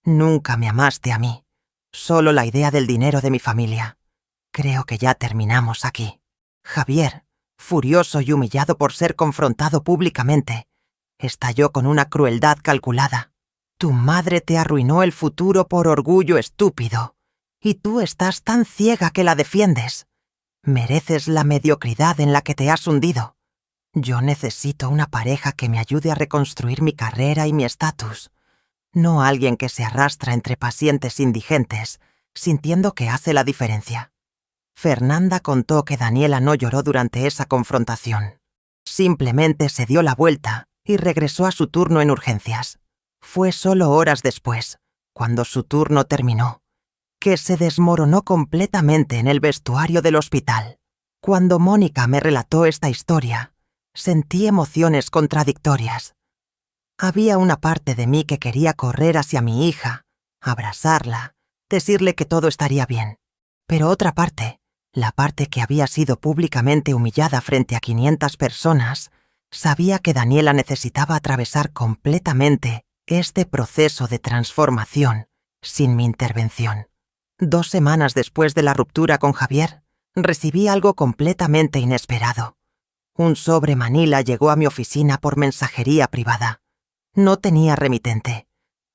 Nunca me amaste a mí. Solo la idea del dinero de mi familia. Creo que ya terminamos aquí». Javier, furioso y humillado por ser confrontado públicamente, estalló con una crueldad calculada. Tu madre te arruinó el futuro por orgullo estúpido, y tú estás tan ciega que la defiendes. Mereces la mediocridad en la que te has hundido. Yo necesito una pareja que me ayude a reconstruir mi carrera y mi estatus, no alguien que se arrastra entre pacientes indigentes, sintiendo que hace la diferencia. Fernanda contó que Daniela no lloró durante esa confrontación. Simplemente se dio la vuelta y regresó a su turno en urgencias. Fue solo horas después, cuando su turno terminó, que se desmoronó completamente en el vestuario del hospital. Cuando Mónica me relató esta historia, sentí emociones contradictorias. Había una parte de mí que quería correr hacia mi hija, abrazarla, decirle que todo estaría bien. Pero otra parte, la parte que había sido públicamente humillada frente a 500 personas, sabía que Daniela necesitaba atravesar completamente este proceso de transformación sin mi intervención. 2 semanas después de la ruptura con Javier, recibí algo completamente inesperado. Un sobre Manila llegó a mi oficina por mensajería privada. No tenía remitente,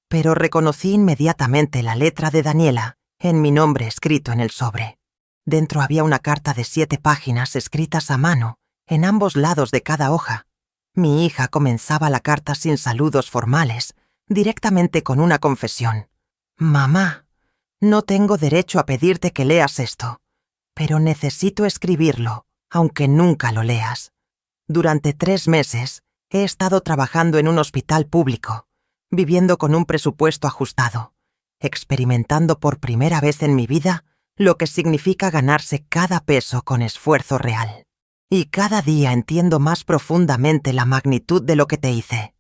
pero reconocí inmediatamente la letra de Daniela en mi nombre escrito en el sobre. Dentro había una carta de 7 páginas escritas a mano, en ambos lados de cada hoja. Mi hija comenzaba la carta sin saludos formales, directamente con una confesión. «Mamá, no tengo derecho a pedirte que leas esto, pero necesito escribirlo, aunque nunca lo leas. Durante 3 meses he estado trabajando en un hospital público, viviendo con un presupuesto ajustado, experimentando por primera vez en mi vida lo que significa ganarse cada peso con esfuerzo real. Y cada día entiendo más profundamente la magnitud de lo que te hice».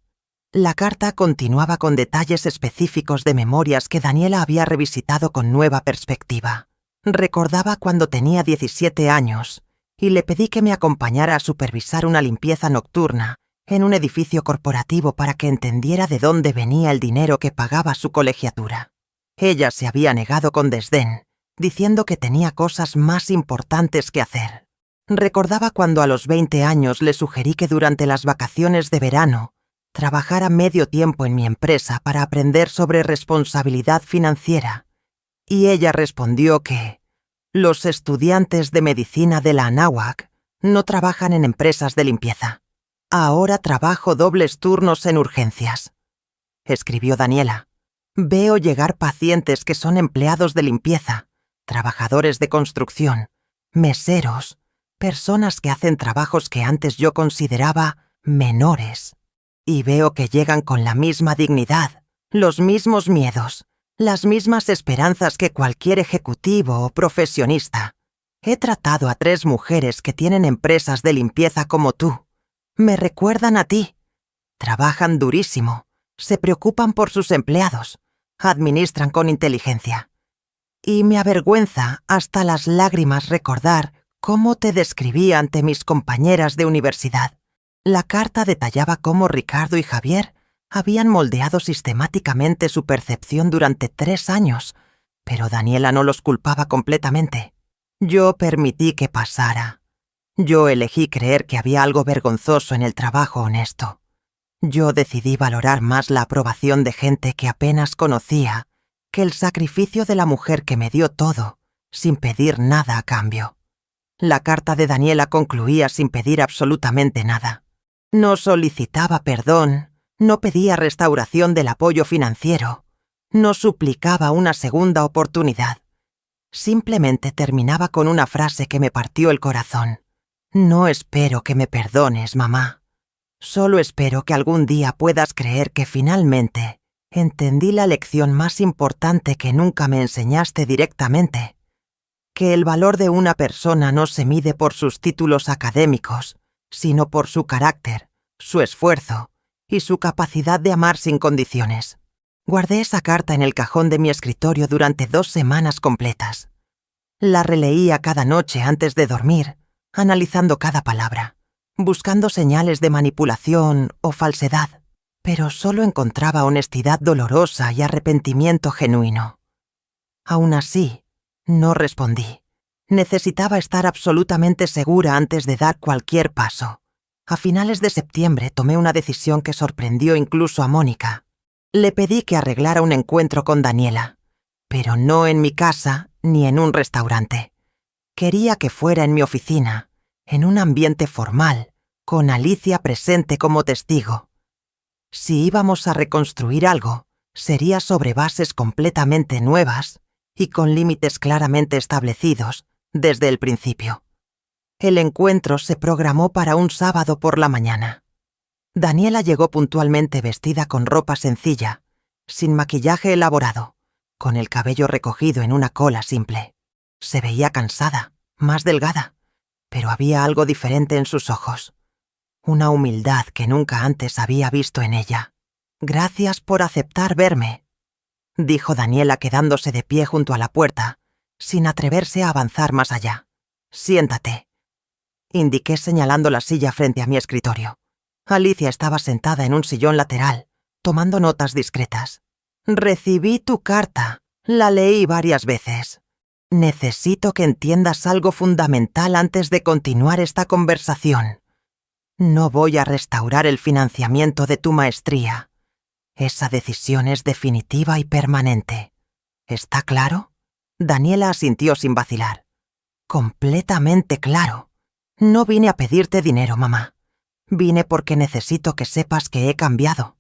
La carta continuaba con detalles específicos de memorias que Daniela había revisitado con nueva perspectiva. Recordaba cuando tenía 17 años y le pedí que me acompañara a supervisar una limpieza nocturna en un edificio corporativo para que entendiera de dónde venía el dinero que pagaba su colegiatura. Ella se había negado con desdén, diciendo que tenía cosas más importantes que hacer. Recordaba cuando a los 20 años le sugerí que durante las vacaciones de verano trabajara medio tiempo en mi empresa para aprender sobre responsabilidad financiera, y ella respondió que los estudiantes de medicina de la Anáhuac No trabajan en empresas de limpieza. Ahora trabajo dobles turnos en urgencias. Escribió Daniela. Veo llegar pacientes que son empleados de limpieza, trabajadores de construcción, meseros, personas que hacen trabajos que antes yo consideraba menores. Y veo que llegan con la misma dignidad, los mismos miedos, las mismas esperanzas que cualquier ejecutivo o profesionista. He tratado a 3 mujeres que tienen empresas de limpieza como tú. Me recuerdan a ti. Trabajan durísimo, se preocupan por sus empleados, administran con inteligencia. Y me avergüenza hasta las lágrimas recordar cómo te describí ante mis compañeras de universidad. La carta detallaba cómo Ricardo y Javier habían moldeado sistemáticamente su percepción durante 3 años, pero Daniela no los culpaba completamente. Yo permití que pasara. Yo elegí creer que había algo vergonzoso en el trabajo honesto. Yo decidí valorar más la aprobación de gente que apenas conocía que el sacrificio de la mujer que me dio todo, sin pedir nada a cambio. La carta de Daniela concluía sin pedir absolutamente nada. No solicitaba perdón, no pedía restauración del apoyo financiero, no suplicaba una segunda oportunidad. Simplemente terminaba con una frase que me partió el corazón. No espero que me perdones, mamá. Solo espero que algún día puedas creer que finalmente entendí la lección más importante que nunca me enseñaste directamente. Que el valor de una persona no se mide por sus títulos académicos, sino por su carácter, su esfuerzo y su capacidad de amar sin condiciones. Guardé esa carta en el cajón de mi escritorio durante 2 semanas completas. La releía cada noche antes de dormir, analizando cada palabra, buscando señales de manipulación o falsedad, pero solo encontraba honestidad dolorosa y arrepentimiento genuino. Aún así, no respondí. Necesitaba estar absolutamente segura antes de dar cualquier paso. A finales de septiembre tomé una decisión que sorprendió incluso a Mónica. Le pedí que arreglara un encuentro con Daniela, pero no en mi casa ni en un restaurante. Quería que fuera en mi oficina, en un ambiente formal, con Alicia presente como testigo. Si íbamos a reconstruir algo, sería sobre bases completamente nuevas y con límites claramente establecidos desde el principio. El encuentro se programó para un sábado por la mañana. Daniela llegó puntualmente vestida con ropa sencilla, sin maquillaje elaborado, con el cabello recogido en una cola simple. Se veía cansada, más delgada, pero había algo diferente en sus ojos. Una humildad que nunca antes había visto en ella. «Gracias por aceptar verme», dijo Daniela quedándose de pie junto a la puerta, sin atreverse a avanzar más allá. «Siéntate», indiqué señalando la silla frente a mi escritorio. Alicia estaba sentada en un sillón lateral, tomando notas discretas. «Recibí tu carta. La leí varias veces. Necesito que entiendas algo fundamental antes de continuar esta conversación. No voy a restaurar el financiamiento de tu maestría. Esa decisión es definitiva y permanente. ¿Está claro?» Daniela asintió sin vacilar. «Completamente claro. No vine a pedirte dinero, mamá. Vine porque necesito que sepas que he cambiado.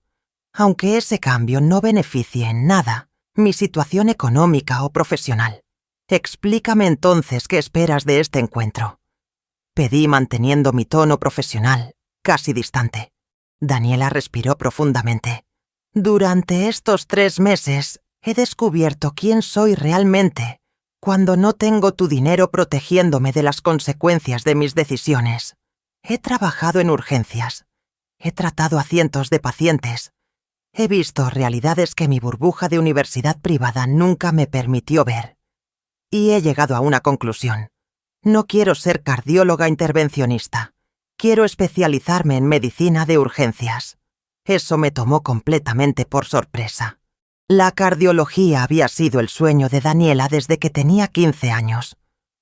Aunque ese cambio no beneficie en nada mi situación económica o profesional. Explícame entonces qué esperas de este encuentro». Pedí manteniendo mi tono profesional, casi distante. Daniela respiró profundamente. «Durante estos 3 meses he descubierto quién soy realmente cuando no tengo tu dinero protegiéndome de las consecuencias de mis decisiones. He trabajado en urgencias. He tratado a cientos de pacientes. He visto realidades que mi burbuja de universidad privada nunca me permitió ver. Y he llegado a una conclusión. No quiero ser cardióloga intervencionista. Quiero especializarme en medicina de urgencias». Eso me tomó completamente por sorpresa. La cardiología había sido el sueño de Daniela desde que tenía 15 años.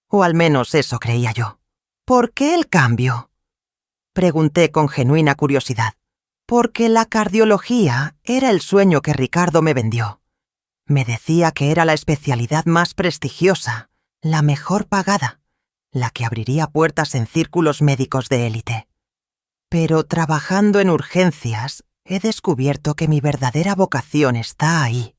O al menos eso creía yo. «¿Por qué el cambio?», pregunté con genuina curiosidad. «Porque la cardiología era el sueño que Ricardo me vendió. Me decía que era la especialidad más prestigiosa, la mejor pagada, la que abriría puertas en círculos médicos de élite. Pero trabajando en urgencias, he descubierto que mi verdadera vocación está ahí,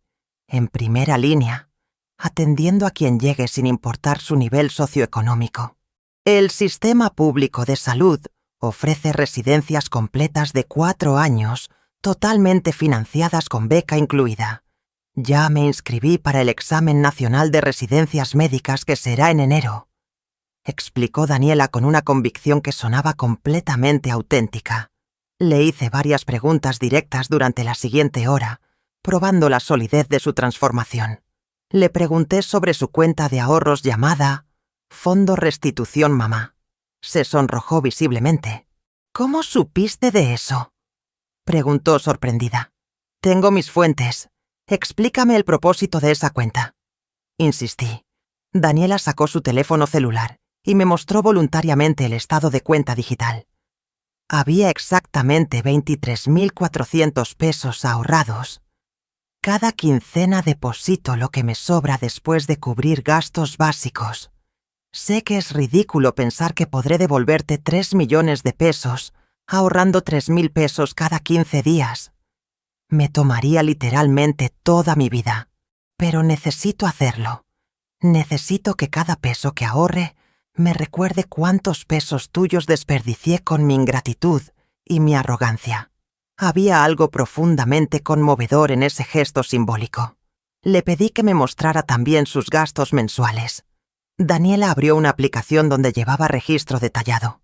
en primera línea, atendiendo a quien llegue sin importar su nivel socioeconómico. El sistema público de salud ofrece residencias completas de 4 años, totalmente financiadas con beca incluida. Ya me inscribí para el examen nacional de residencias médicas que será en enero, explicó Daniela con una convicción que sonaba completamente auténtica. Le hice varias preguntas directas durante la siguiente hora, probando la solidez de su transformación. Le pregunté sobre su cuenta de ahorros llamada Fondo Restitución Mamá. Se sonrojó visiblemente. ¿Cómo supiste de eso?, preguntó sorprendida. Tengo mis fuentes. Explícame el propósito de esa cuenta. Insistí. Daniela sacó su teléfono celular y me mostró voluntariamente el estado de cuenta digital. Había exactamente 23.400 pesos ahorrados. Cada quincena deposito lo que me sobra después de cubrir gastos básicos. Sé que es ridículo pensar que podré devolverte 3 millones de pesos ahorrando 3.000 pesos cada 15 días. Me tomaría literalmente toda mi vida, pero necesito hacerlo. Necesito que cada peso que ahorre me recuerde cuántos pesos tuyos desperdicié con mi ingratitud y mi arrogancia. Había algo profundamente conmovedor en ese gesto simbólico. Le pedí que me mostrara también sus gastos mensuales. Daniela abrió una aplicación donde llevaba registro detallado.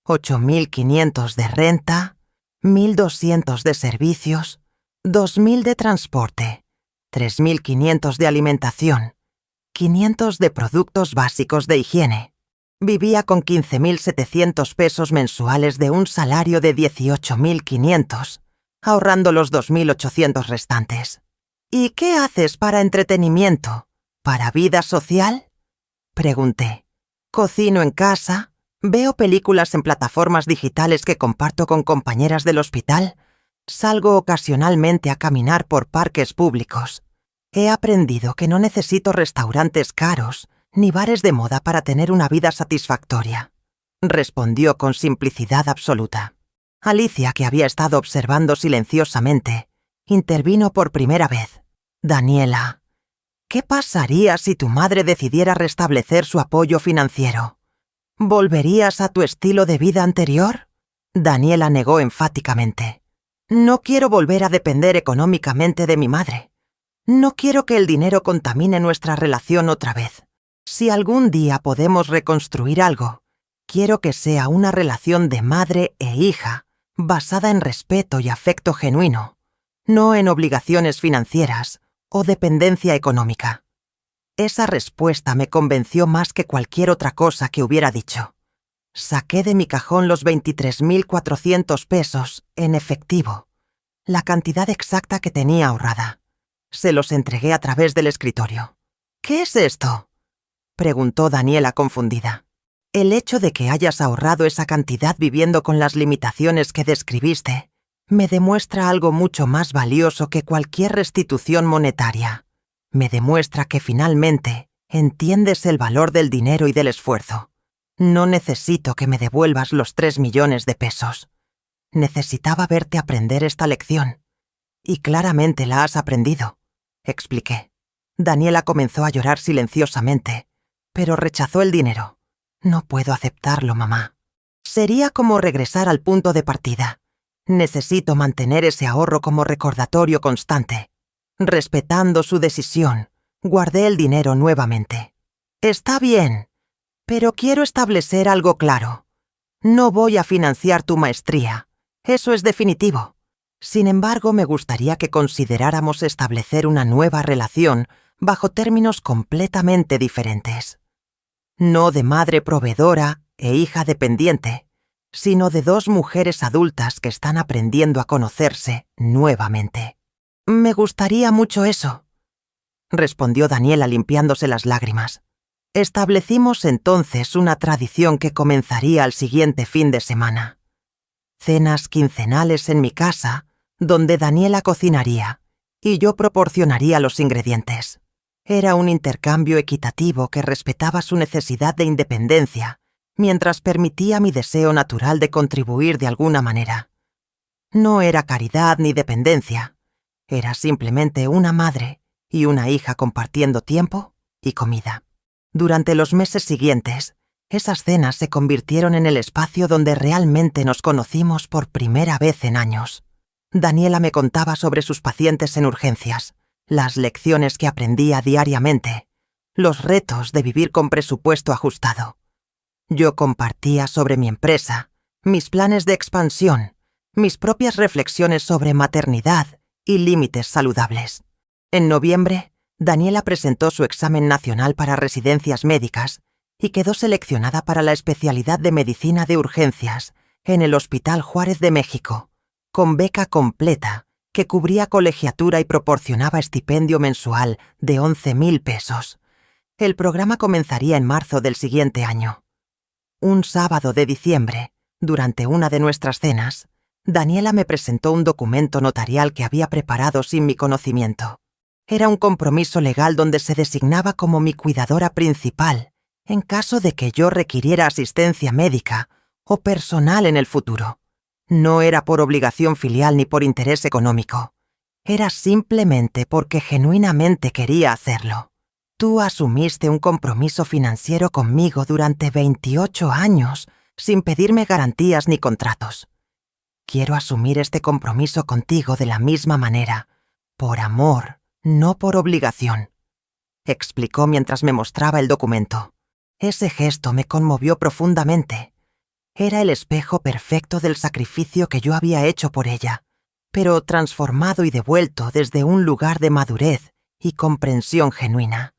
8.500 de renta, 1.200 de servicios, 2.000 de transporte, 3.500 de alimentación, 500 de productos básicos de higiene. Vivía con 15.700 pesos mensuales de un salario de 18.500, ahorrando los 2.800 restantes. ¿Y qué haces para entretenimiento? ¿Para vida social?, pregunté. Cocino en casa, veo películas en plataformas digitales que comparto con compañeras del hospital, salgo ocasionalmente a caminar por parques públicos. He aprendido que no necesito restaurantes caros ni bares de moda para tener una vida satisfactoria, respondió con simplicidad absoluta. Alicia, que había estado observando silenciosamente, intervino por primera vez. Daniela, ¿qué pasaría si tu madre decidiera restablecer su apoyo financiero? ¿Volverías a tu estilo de vida anterior? Daniela negó enfáticamente. No quiero volver a depender económicamente de mi madre. No quiero que el dinero contamine nuestra relación otra vez. Si algún día podemos reconstruir algo, quiero que sea una relación de madre e hija, basada en respeto y afecto genuino, no en obligaciones financieras o dependencia económica. Esa respuesta me convenció más que cualquier otra cosa que hubiera dicho. Saqué de mi cajón los 23.400 pesos en efectivo, la cantidad exacta que tenía ahorrada. Se los entregué a través del escritorio. ¿Qué es esto?, preguntó Daniela confundida. El hecho de que hayas ahorrado esa cantidad viviendo con las limitaciones que describiste me demuestra algo mucho más valioso que cualquier restitución monetaria. Me demuestra que finalmente entiendes el valor del dinero y del esfuerzo. No necesito que me devuelvas los 3 millones de pesos. Necesitaba verte aprender esta lección. Y claramente la has aprendido, expliqué. Daniela comenzó a llorar silenciosamente, pero rechazó el dinero. No puedo aceptarlo, mamá. Sería como regresar al punto de partida. Necesito mantener ese ahorro como recordatorio constante. Respetando su decisión, guardé el dinero nuevamente. Está bien, pero quiero establecer algo claro. No voy a financiar tu maestría. Eso es definitivo. Sin embargo, me gustaría que consideráramos establecer una nueva relación bajo términos completamente diferentes. No de madre proveedora e hija dependiente, sino de 2 mujeres adultas que están aprendiendo a conocerse nuevamente. Me gustaría mucho eso, respondió Daniela limpiándose las lágrimas. Establecimos entonces una tradición que comenzaría al siguiente fin de semana. Cenas quincenales en mi casa, donde Daniela cocinaría y yo proporcionaría los ingredientes. Era un intercambio equitativo que respetaba su necesidad de independencia, mientras permitía mi deseo natural de contribuir de alguna manera. No era caridad ni dependencia, era simplemente una madre y una hija compartiendo tiempo y comida. Durante los meses siguientes, esas cenas se convirtieron en el espacio donde realmente nos conocimos por primera vez en años. Daniela me contaba sobre sus pacientes en urgencias, las lecciones que aprendía diariamente, los retos de vivir con presupuesto ajustado. Yo compartía sobre mi empresa, mis planes de expansión, mis propias reflexiones sobre maternidad y límites saludables. En noviembre, Daniela presentó su examen nacional para residencias médicas y quedó seleccionada para la especialidad de medicina de urgencias en el Hospital Juárez de México, con beca completa que cubría colegiatura y proporcionaba estipendio mensual de 11,000 pesos. El programa comenzaría en marzo del siguiente año. Un sábado de diciembre, durante una de nuestras cenas, Daniela me presentó un documento notarial que había preparado sin mi conocimiento. Era un compromiso legal donde se designaba como mi cuidadora principal en caso de que yo requiriera asistencia médica o personal en el futuro. No era por obligación filial ni por interés económico. Era simplemente porque genuinamente quería hacerlo. Tú asumiste un compromiso financiero conmigo durante 28 años sin pedirme garantías ni contratos. Quiero asumir este compromiso contigo de la misma manera, por amor, no por obligación, explicó mientras me mostraba el documento. Ese gesto me conmovió profundamente. Era el espejo perfecto del sacrificio que yo había hecho por ella, pero transformado y devuelto desde un lugar de madurez y comprensión genuina.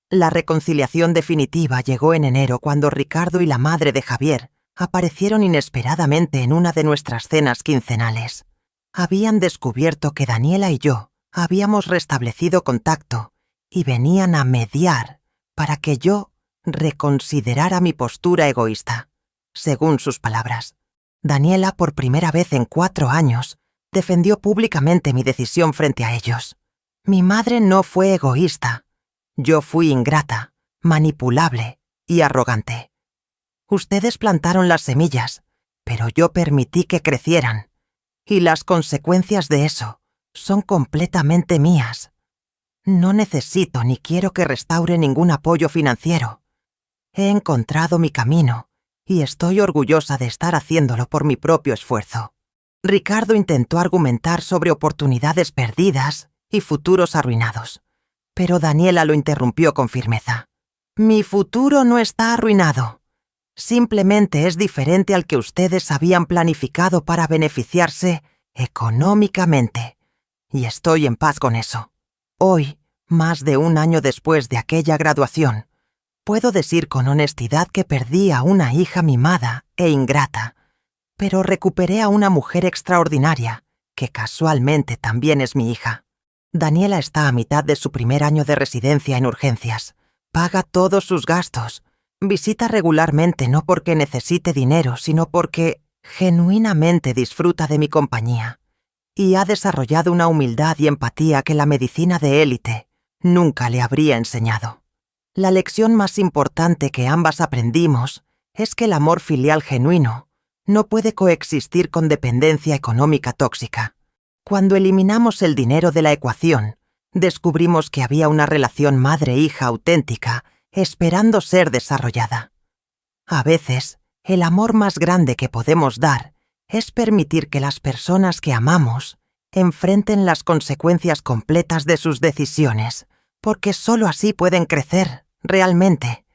La reconciliación definitiva llegó en enero cuando Ricardo y la madre de Javier aparecieron inesperadamente en una de nuestras cenas quincenales. Habían descubierto que Daniela y yo habíamos restablecido contacto y venían a mediar para que yo reconsiderara mi postura egoísta. Según sus palabras, Daniela, por primera vez en 4 años, defendió públicamente mi decisión frente a ellos. Mi madre no fue egoísta. Yo fui ingrata, manipulable y arrogante. Ustedes plantaron las semillas, pero yo permití que crecieran. Y las consecuencias de eso son completamente mías. No necesito ni quiero que restaure ningún apoyo financiero. He encontrado mi camino y estoy orgullosa de estar haciéndolo por mi propio esfuerzo. Ricardo intentó argumentar sobre oportunidades perdidas y futuros arruinados, pero Daniela lo interrumpió con firmeza. Mi futuro no está arruinado. Simplemente es diferente al que ustedes habían planificado para beneficiarse económicamente, y estoy en paz con eso. Hoy, más de 1 año después de aquella graduación, puedo decir con honestidad que perdí a una hija mimada e ingrata, pero recuperé a una mujer extraordinaria, que casualmente también es mi hija. Daniela está a mitad de su primer año de residencia en urgencias, paga todos sus gastos, visita regularmente no porque necesite dinero, sino porque genuinamente disfruta de mi compañía, y ha desarrollado una humildad y empatía que la medicina de élite nunca le habría enseñado. La lección más importante que ambas aprendimos es que el amor filial genuino no puede coexistir con dependencia económica tóxica. Cuando eliminamos el dinero de la ecuación, descubrimos que había una relación madre-hija auténtica esperando ser desarrollada. A veces, el amor más grande que podemos dar es permitir que las personas que amamos enfrenten las consecuencias completas de sus decisiones, porque solo así pueden crecer realmente.